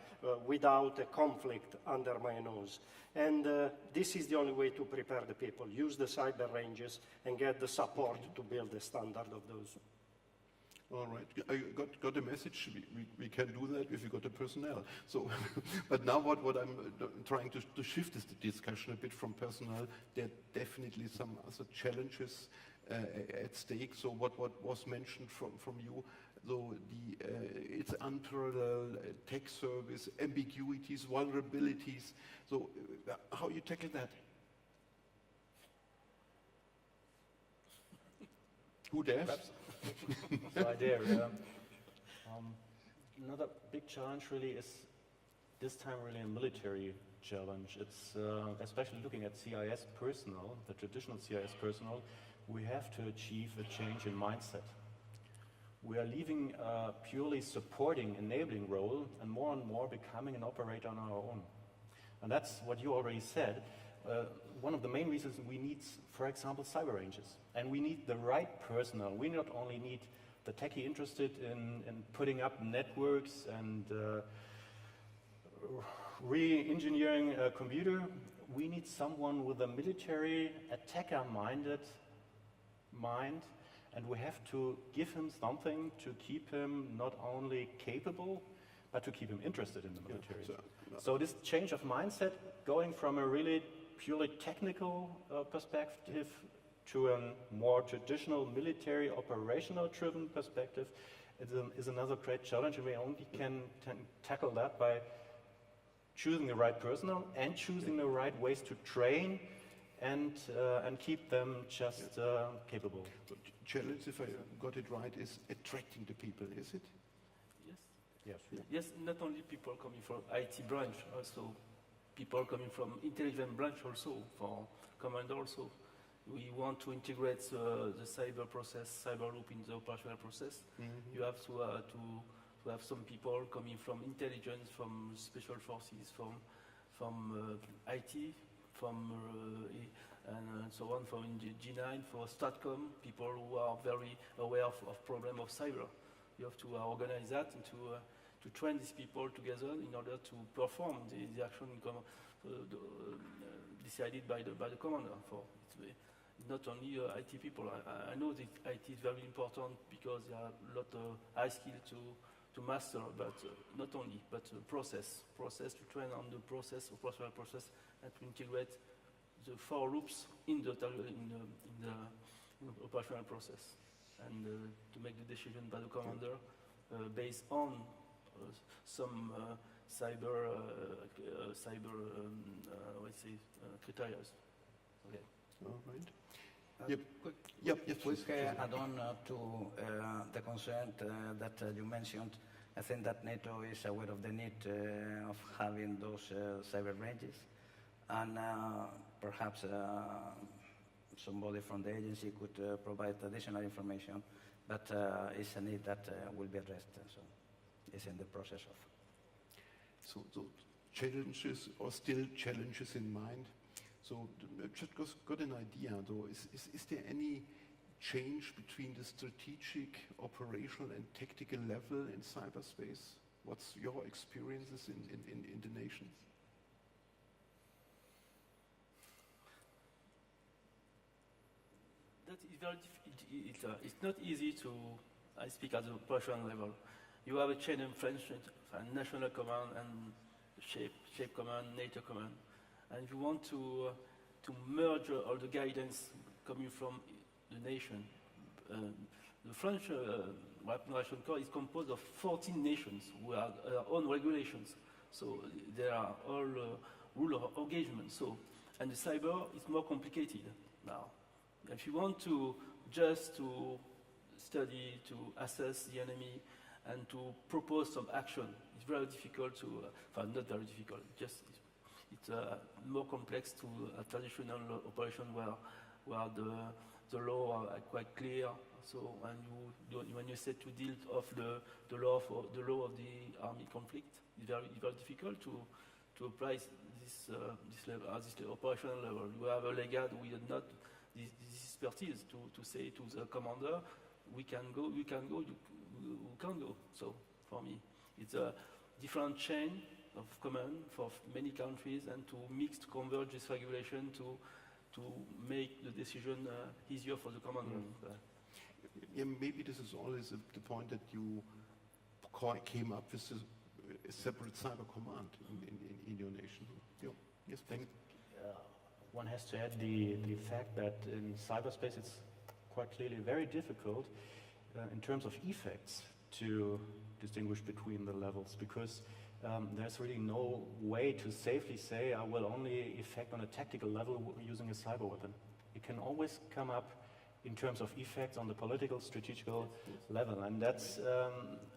without a conflict under my nose. And this is the only way to prepare the people. Use the cyber ranges and get the support to build the standard of those. All right, I got a message. We can do that if we got the personnel. So, but now what I'm trying to shift is the discussion a bit from personnel. There are definitely some other challenges at stake. So what was mentioned from you, so it's unparalleled tech service, ambiguities, vulnerabilities. So how you tackle that? Who dares? So I dare. Another big challenge really is this time really a military challenge. It's especially looking at CIS personnel, the traditional CIS personnel, we have to achieve a change in mindset. We are leaving a purely supporting, enabling role and more becoming an operator on our own. And that's what you already said. One of the main reasons we need, for example, cyber ranges. And we need the right personnel. We not only need the techie interested in putting up networks and re-engineering a computer. We need someone with a military attacker-minded mind, and we have to give him something to keep him not only capable, but to keep him interested in the military. Yeah, so this change of mindset, going from a really purely technical perspective to a more traditional military operational driven perspective is another great challenge, and we only can tackle that by choosing the right personnel and choosing the right ways to train and keep them just capable. The challenge, if I got it right, is attracting the people, is it? Yes. Yes. Yes, not only people coming from IT branch, also people coming from intelligence branch also, for command also. We want to integrate the cyber process, cyber loop in the operational process. You have to to have some people coming from intelligence, from special forces, from IT, and so on, from G9, for STATCOM, people who are very aware of problem of cyber. You have to organize that and to train these people together in order to perform the action decided by the commander. It's not only IT people. I know that IT is very important because there are a lot of high skills to master, but not only, but process to train on the process, operational process, and to integrate the 4 loops in the operational process, and to make the decision by the commander based on some cyber criteria. Okay. All right. Quick Yes. add-on to the concern that you mentioned. I think that NATO is aware of the need of having those cyber ranges, and perhaps somebody from the agency could provide additional information, but it's a need that will be addressed, so it's in the process of. So challenges, or still challenges in mind. So just got an idea, though. Is there any change between the strategic, operational, and tactical level in cyberspace? What's your experiences in the nations? That is very it's not easy to, I speak at the operational level. You have a chain of French, national command and shape command, NATO command. And if you want to merge all the guidance coming from the nation, the French Weapon Corps is composed of 14 nations who have their own regulations. So there are all rule of engagement. So, and the cyber is more complicated now. If you want to just to study, to assess the enemy, and to propose some action, it's very difficult to, not very difficult, just it's more complex to a traditional operation where the law are quite clear. So when you say to deal of the law of the army conflict, it's very difficult to apply this level, this operational level. You have a legate with not this expertise to say to the commander, we can go, you can't go. So for me, it's a different chain of command for many countries, and to converge this regulation to make the decision easier for the commander. Yeah, maybe this is always the point that you came up with a separate cyber command in your nation. Yeah. Yes, thank you. One has to add the fact that in cyberspace it's quite clearly very difficult in terms of effects to distinguish between the levels, because there's really no way to safely say I will only effect on a tactical level using a cyber weapon. It can always come up in terms of effects on the political, strategical level, and that's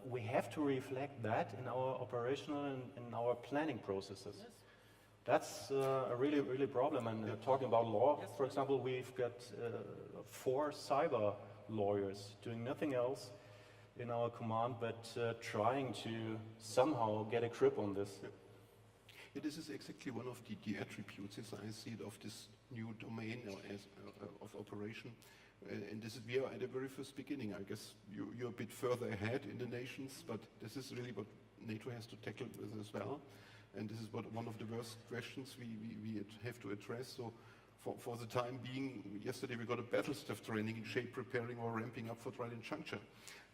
we have to reflect that in our operational and in our planning processes. Yes. That's a really problem. And talking about law, for example, we've got 4 cyber lawyers doing nothing else in our command, but trying to somehow get a grip on this. Yeah, this is exactly one of the attributes, as I see it, of this new domain of operation. And this is, we are at the very first beginning. I guess you're a bit further ahead in the nations, but this is really what NATO has to tackle with as well. And this is one of the worst questions we have to address. So for the time being, yesterday we got a battle staff training in shape preparing or ramping up for trial and juncture.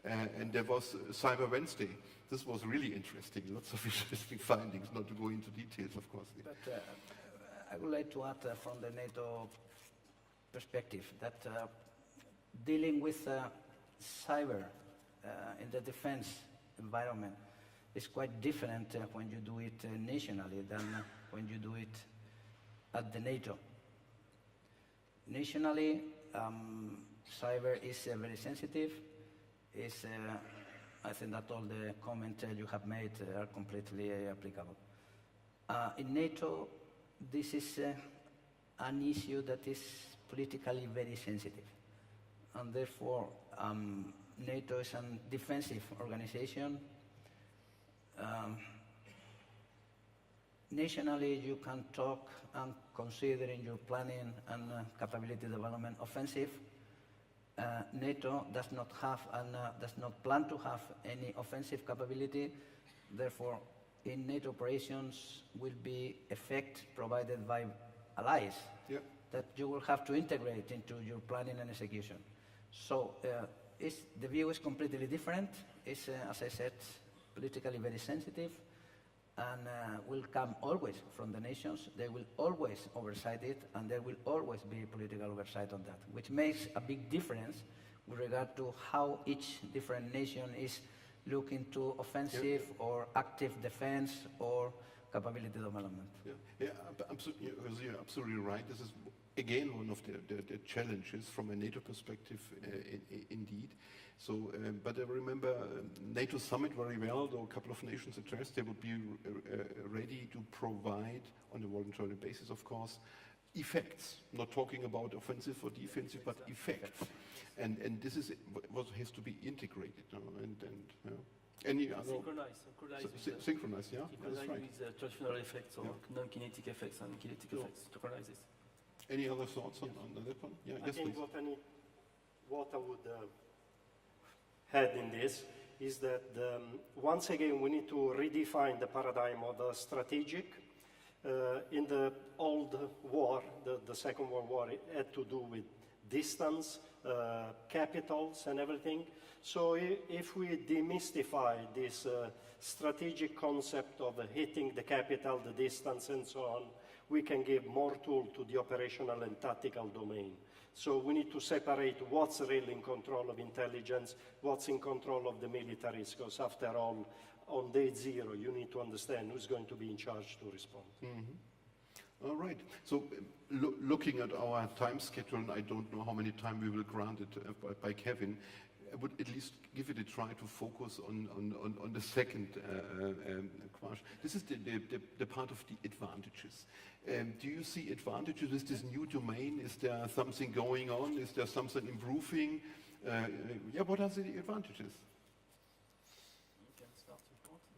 And there was Cyber Wednesday. This was really interesting. Lots of interesting findings, not to go into details, of course. But I would like to add from the NATO perspective that dealing with cyber in the defense environment is quite different when you do it nationally than when you do it at the NATO. Nationally, cyber is very sensitive. I think that all the comments you have made are completely applicable. In NATO, this is an issue that is politically very sensitive. And therefore, NATO is a defensive organization, Nationally, you can talk and consider in your planning and capability development offensive. NATO does not have and does not plan to have any offensive capability. Therefore, in NATO operations will be effect provided by allies that you will have to integrate into your planning and execution. So the view is completely different. It's, as I said, politically very sensitive, and will come always from the nations. They will always oversight it, and there will always be political oversight on that, which makes a big difference with regard to how each different nation is looking to offensive or active defense or capability development. You're absolutely right. This is again one of the challenges from a NATO perspective, indeed. So, but I remember NATO summit very well, though a couple of nations addressed they would be ready to provide, on a voluntary basis of course, effects, not talking about offensive or defensive, but effects. And this is what has to be integrated. Any other? Synchronize, yeah? That's right. With traditional effects or non-kinetic effects and kinetic effects, synchronize this. Any other thoughts on that one? Yeah, yes, please. What I would add in this is that once again we need to redefine the paradigm of the strategic. In the old war, the Second World War, it had to do with distance, capitals and everything. So if we demystify this strategic concept of hitting the capital, the distance and so on, we can give more tool to the operational and tactical domain. So we need to separate what's really in control of intelligence, what's in control of the militaries, because after all, on day zero, you need to understand who's going to be in charge to respond. Mm-hmm. All right. So looking at our time schedule, and I don't know how many time we will grant it by Kevin, I would at least give it a try to focus on the second question. This is the part of the advantages. Do you see advantages with this new domain? Is there something going on? Is there something improving? What are the advantages?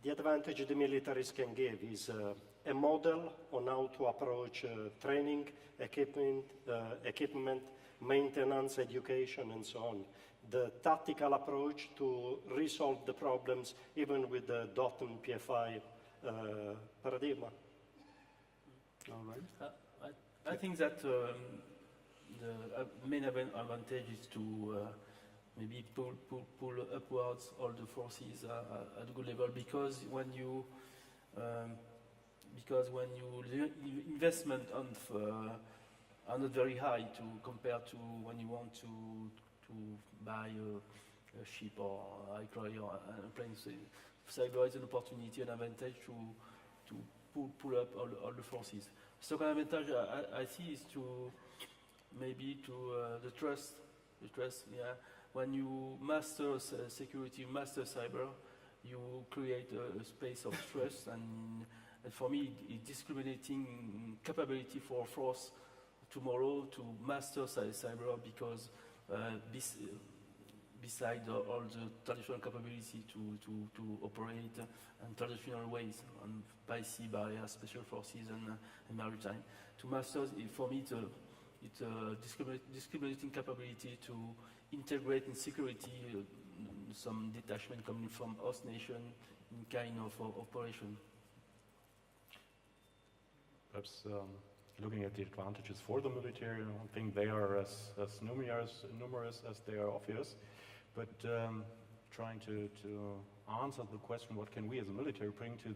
The advantage the militaries can give is a model on how to approach training, equipment, maintenance, education, and so on. The tactical approach to resolve the problems, even with the DOT and PFI paradigm. All right. I think that the main advantage is to maybe pull upwards all the forces at a good level, because when you investment are not very high to compare to when you want to buy a ship or aircraft or a plane. So cyber is an opportunity, an advantage to pull up all the forces. Second advantage I see is the trust. When you master security, master cyber, you create a space of trust, and for me, it's discriminating capability for force tomorrow to master cyber, because beside all the traditional capability to operate in traditional ways, by sea, by air, special forces and maritime, to master, for me, it's a discriminating capability to integrate in security some detachment coming from host nation in kind of operation. Perhaps looking at the advantages for the military, I don't think they are as numerous as they are obvious, but trying to answer the question, what can we as a military bring to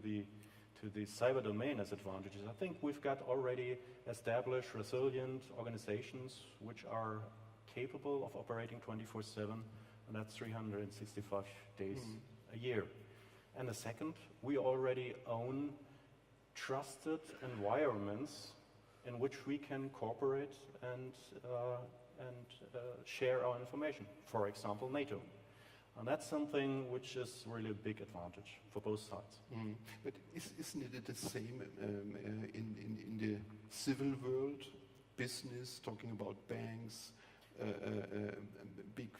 the cyber domain as advantages? I think we've got already established resilient organizations which are capable of operating 24/7, and that's 365 days a year. And the second, we already own trusted environments in which we can cooperate and share our information. For example, NATO. And that's something which is really a big advantage for both sides. But isn't it the same in the civil world, business, talking about banks, big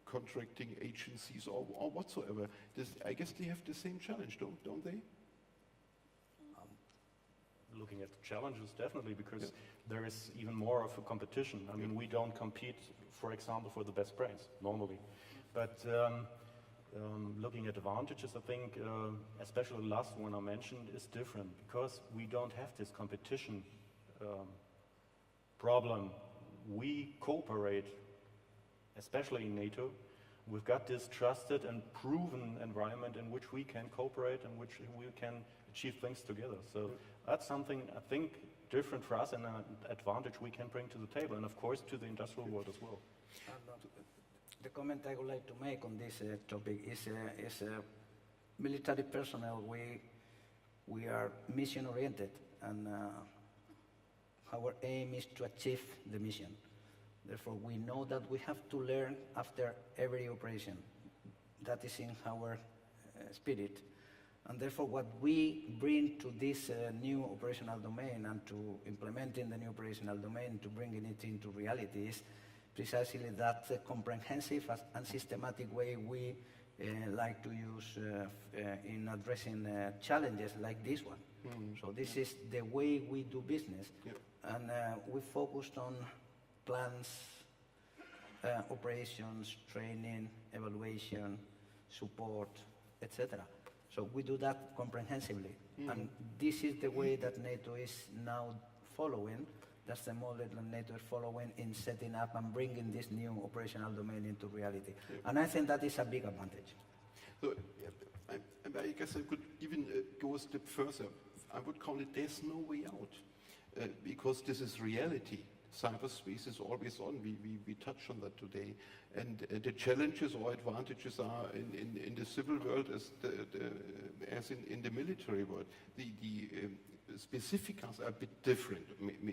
contracting agencies or whatsoever. I guess they have the same challenge, don't they? Looking at the challenges, definitely, because there is even more of a competition. I mean, we don't compete, for example, for the best brains, normally. But looking at advantages, I think, especially the last one I mentioned, is different, because we don't have this competition problem. We cooperate, especially in NATO. We've got this trusted and proven environment in which we can cooperate and which we can achieve things together. So that's something, I think, different for us and an advantage we can bring to the table, and of course to the industrial world as well. The comment I would like to make on this topic is military personnel. We are mission oriented, and our aim is to achieve the mission. Therefore, we know that we have to learn after every operation. That is in our spirit. And therefore, what we bring to this new operational domain and to implementing the new operational domain, to bringing it into reality, is precisely that comprehensive and systematic way we like to use in addressing challenges like this one. So this is the way we do business. And we focused on plans, operations, training, evaluation, support, etc. So we do that comprehensively. And this is the way that NATO is now following. That's the model that NATO is following in setting up and bringing this new operational domain into reality. And I think that is a big advantage. So I guess I could even go a step further. I would call it there's no way out, because this is reality. Cyberspace is always on. We touched on that today. And the challenges or advantages are in the civil world as in the military world. The specifics are a bit different,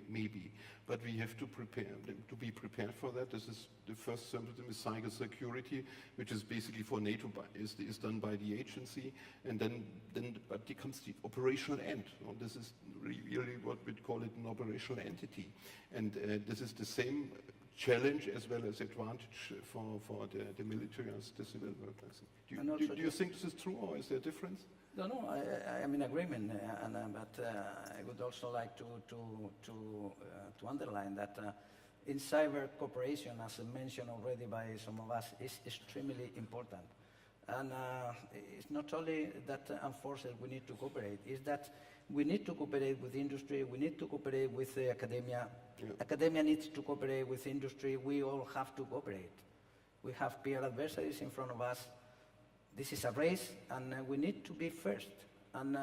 maybe, but we have to be prepared for that. This is the first symptom is cybersecurity, which is basically for NATO is done by the agency, and then but it comes the operational end. This is really what we call it an operational entity, and this is the same challenge as well as advantage for the military as the civil world. Do you think this is true, or is there a difference? No, I am in agreement, but I would also like to underline that in cyber cooperation, as mentioned already by some of us, is extremely important. And it's not only that enforcers we need to cooperate, it's that we need to cooperate with industry, we need to cooperate with academia. Academia needs to cooperate with industry, we all have to cooperate. We have peer adversaries in front of us. This is a race, and we need to be first. And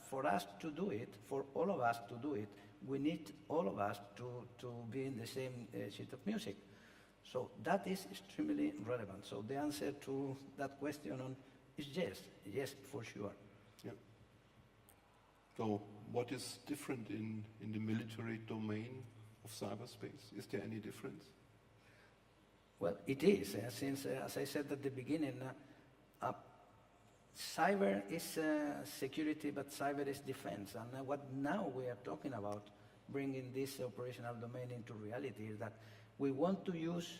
for us to do it, for all of us to do it, we need all of us to be in the same sheet of music. So that is extremely relevant. So the answer to that question is yes, for sure. Yeah. So what is different in the military domain of cyberspace? Is there any difference? Well, it is, since, as I said at the beginning, cyber is security, but cyber is defense. And what now we are talking about, bringing this operational domain into reality, is that we want to use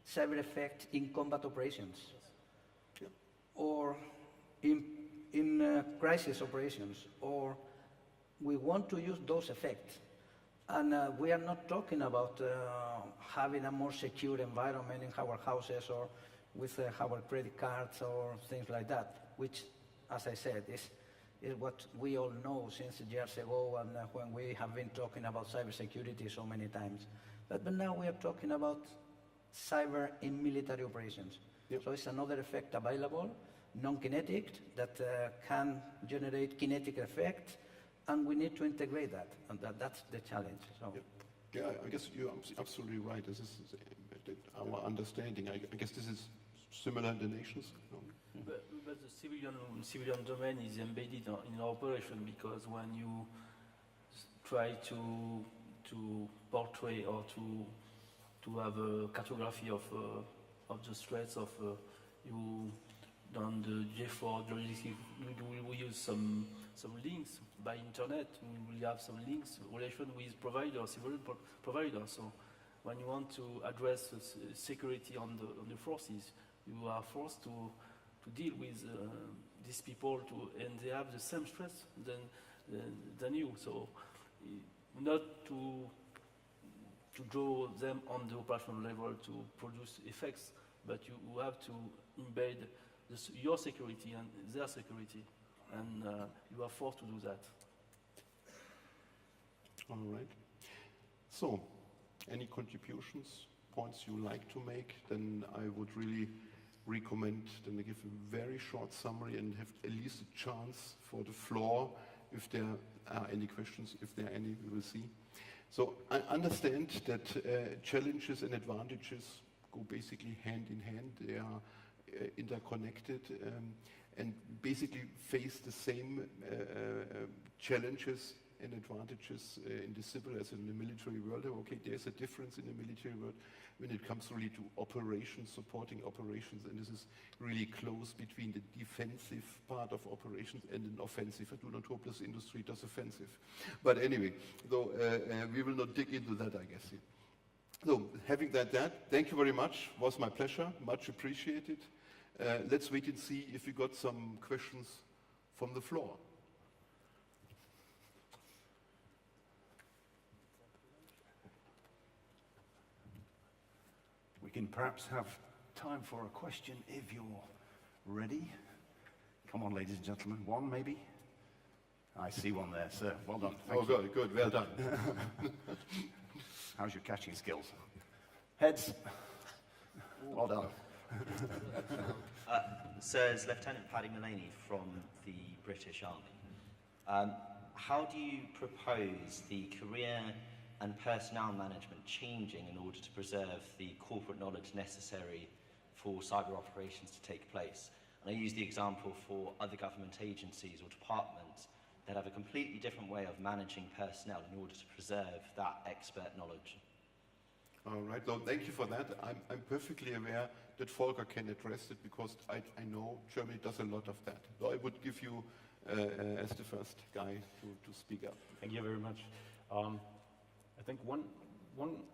cyber effect in combat operations, or in crisis operations, or we want to use those effects. And we are not talking about having a more secure environment in our houses or with our credit cards or things like that, which, as I said, is what we all know since years ago and when we have been talking about cybersecurity so many times. But now we are talking about cyber in military operations. Yep. So it's another effect available, non-kinetic, that can generate kinetic effect, and we need to integrate that, and that's the challenge. So. Yep. Yeah, I guess you're absolutely right. This is our understanding. I guess this is similar in the nations. But the civilian domain is embedded in our operation, because when you try to portray or to have a cartography of the threats of you done the J4 logistic, we use some links by internet. We will have some links relation with providers, civil providers. So when you want to address security on the forces, you are forced to deal with these people, and they have the same stress than you. So not to draw them on the operational level to produce effects, but you have to embed your security and their security, and you are forced to do that. All right. So, any contributions, points you like to make? Then I would really recommend then to give a very short summary and have at least a chance for the floor. If there are any questions, if there are any, we will see. So I understand that challenges and advantages go basically hand in hand. They are interconnected and basically face the same challenges and advantages in the civil as in the military world. Okay, there's a difference in the military world when it comes really to operations, supporting operations, and this is really close between the defensive part of operations and an offensive. I do not hope this industry does offensive. But anyway, though, we will not dig into that, I guess. So, having that, thank you very much. It was my pleasure, much appreciated. Let's wait and see if we got some questions from the floor. We can perhaps have time for a question if you're ready. Come on, ladies and gentlemen. One, maybe? I see one there, sir. Well done. Thank you. Good, well done. How's your catching skills? Heads. Well done. Sir, it's Lieutenant Paddy Mullaney from the British Army. How do you propose the career and personnel management changing in order to preserve the corporate knowledge necessary for cyber operations to take place? And I use the example for other government agencies or departments that have a completely different way of managing personnel in order to preserve that expert knowledge. All right, so thank you for that. I'm perfectly aware that Volker can address it because I know Germany does a lot of that. So I would give you as the first guy to speak up. Thank you very much. I think one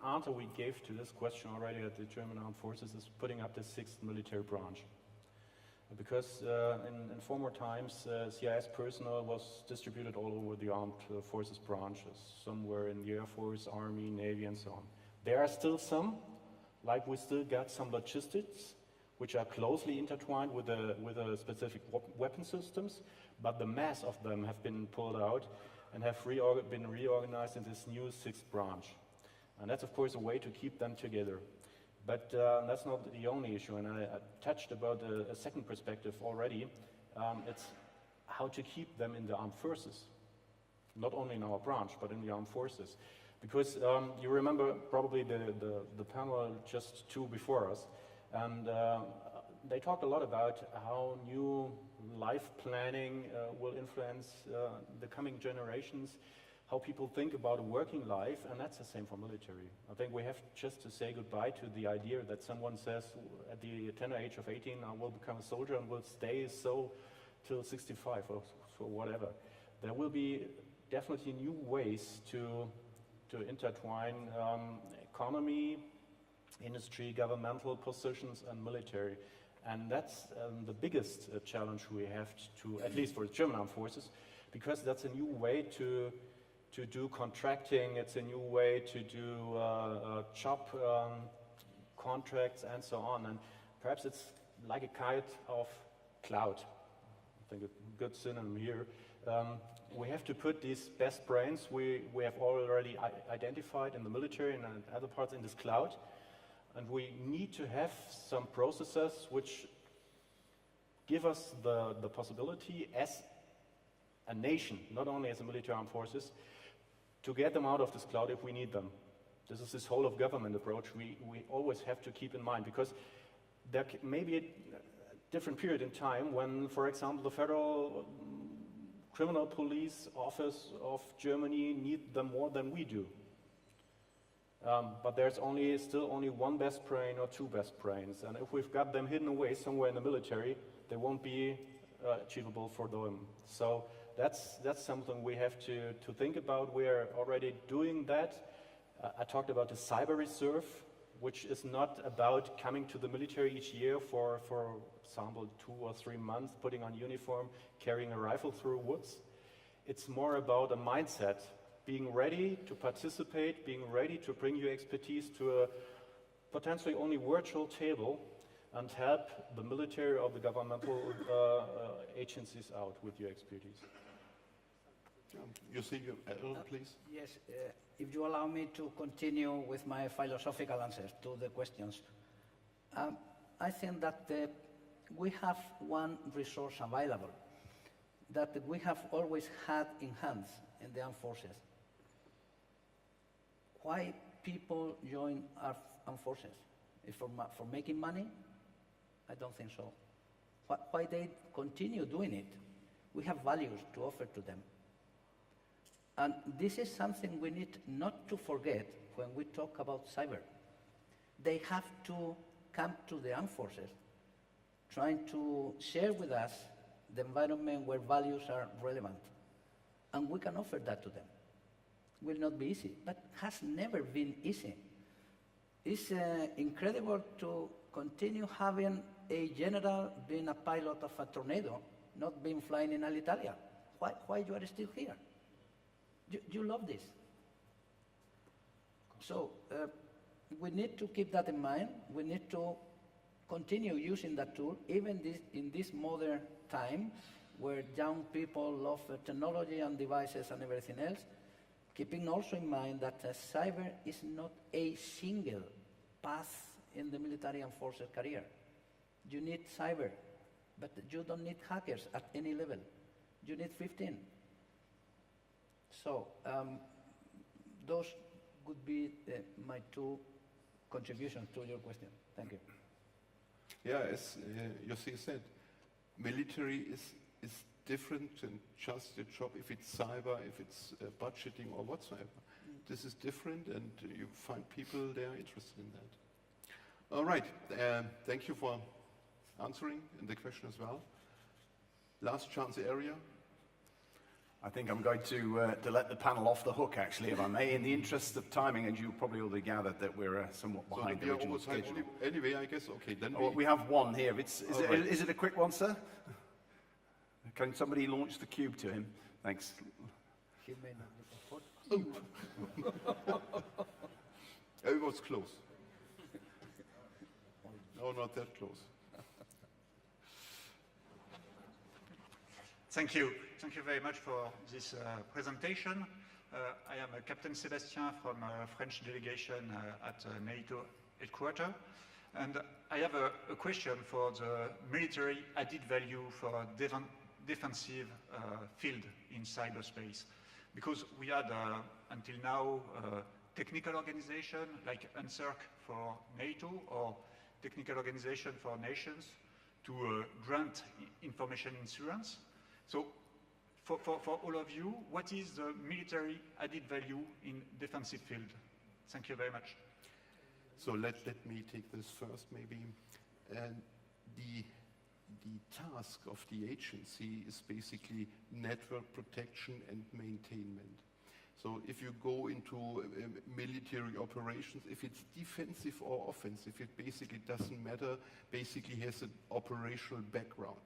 answer we gave to this question already at the German Armed Forces is putting up the 6th military branch. Because in former times, CIS personnel was distributed all over the Armed Forces branches, somewhere in the Air Force, Army, Navy, and so on. There are still some, like we still got some logistics, which are closely intertwined with the specific weapon systems, but the mass of them have been pulled out and have been reorganized in this new 6th branch. And that's, of course, a way to keep them together. But that's not the only issue, and I touched about a second perspective already. It's how to keep them in the armed forces, not only in our branch, but in the armed forces. Because you remember probably the panel just two before us, and they talked a lot about how new life planning will influence the coming generations, how people think about a working life, and that's the same for military. I think we have just to say goodbye to the idea that someone says at the tender age of 18, I will become a soldier and will stay so till 65 or so whatever. There will be definitely new ways to intertwine economy, industry, governmental positions, and military. And that's the biggest challenge we have to, at least for the German Armed Forces, because that's a new way to do contracting, it's a new way to do job contracts and so on. And perhaps it's like a kind of cloud. I think a good synonym here. We have to put these best brains we have already identified in the military and other parts in this cloud. And we need to have some processes which give us the possibility as a nation, not only as a military armed forces, to get them out of this cloud if we need them. This is this whole of government approach we always have to keep in mind, because there may be a different period in time when, for example, the Federal Criminal Police Office of Germany need them more than we do. But there's still only one best brain or two best brains, and if we've got them hidden away somewhere in the military, they won't be achievable for them. So that's something we have to think about. We're already doing that, I talked about the cyber reserve, which is not about coming to the military each year for example, 2 or 3 months, putting on uniform, carrying a rifle through woods. It's more about a mindset, being ready to participate, being ready to bring your expertise to a potentially only virtual table and help the military or the governmental agencies out with your expertise. You see, please. Yes, if you allow me to continue with my philosophical answers to the questions. I think that we have one resource available that we have always had in hands in the armed forces. Why people join our armed forces? Is for making money? I don't think so. Why they continue doing it? We have values to offer to them. And this is something we need not to forget when we talk about cyber. They have to come to the armed forces, trying to share with us the environment where values are relevant. And we can offer that to them. It will not be easy, but has never been easy. It's incredible to continue having a general being a pilot of a Tornado, not being flying in Alitalia. Why you are still here? You love this. So we need to keep that in mind. We need to continue using that tool, even in this modern time where young people love technology and devices and everything else, keeping also in mind that cyber is not a single path in the military and forces career. You need cyber, but you don't need hackers at any level. You need 15. So those would be my 2 contributions to your question. Thank you. Yeah, as José said, military is different than just a job, if it's cyber, if it's budgeting or whatsoever. This is different, and you find people there interested in that. All right, thank you for answering the question as well. Last chance area. I think I'm going to let the panel off the hook, actually, if I may, in the interest of timing, and you probably already gathered that we're somewhat behind the original schedule. Anyway, I guess, okay, then we have one here. Is it a quick one, sir? Can somebody launch the cube to him? Thanks. He may not be It was close. No, not that close. Thank you. Thank you very much for this presentation. I am Captain Sébastien from a French delegation at NATO headquarters. And I have a question for the military added value for defensive field in cyberspace. Because we had, until now, technical organization like UNCERC for NATO or technical organization for nations to grant information insurance. So for all of you, what is the military added value in defensive field? Thank you very much. So let me take this first, maybe. And the task of the agency is basically network protection and maintainment. So if you go into military operations, if it's defensive or offensive, it basically doesn't matter, basically has an operational background.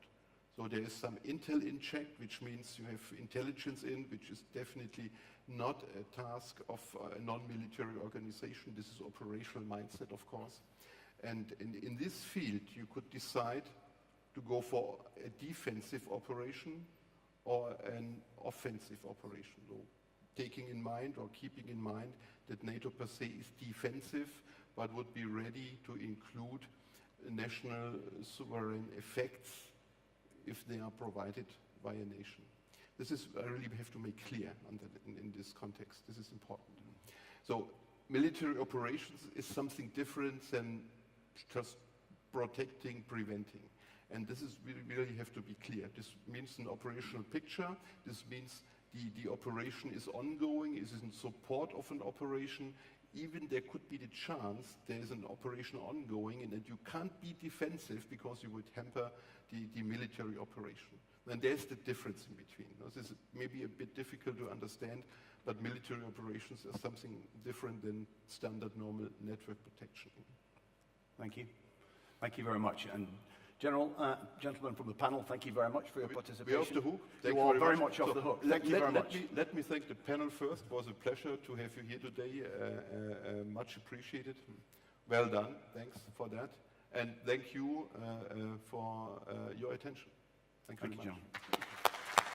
So there is some intel in check, which means you have intelligence in, which is definitely not a task of a non-military organization. This is operational mindset, of course. And in this field, you could decide to go for a defensive operation or an offensive operation. So taking in mind or keeping in mind that NATO per se is defensive, but would be ready to include national sovereign effects if they are provided by a nation. This is, I really have to make clear in this context. This is important. So military operations is something different than just protecting, preventing. And this is really have to be clear. This means an operational picture. This means the operation is ongoing, is in support of an operation, even there could be the chance there's an operation ongoing and that you can't be defensive because you would hamper the military operation. And there's the difference in between. This is maybe a bit difficult to understand, but military operations are something different than standard normal network protection. Thank you. Thank you very much. And General, gentlemen from the panel, thank you very much for your participation. We're off the hook. You are very much off the hook. Thank you very much. Let me thank the panel first. It was a pleasure to have you here today. Much appreciated. Well done. Thanks for that. And thank you for your attention. Thank you very much. John.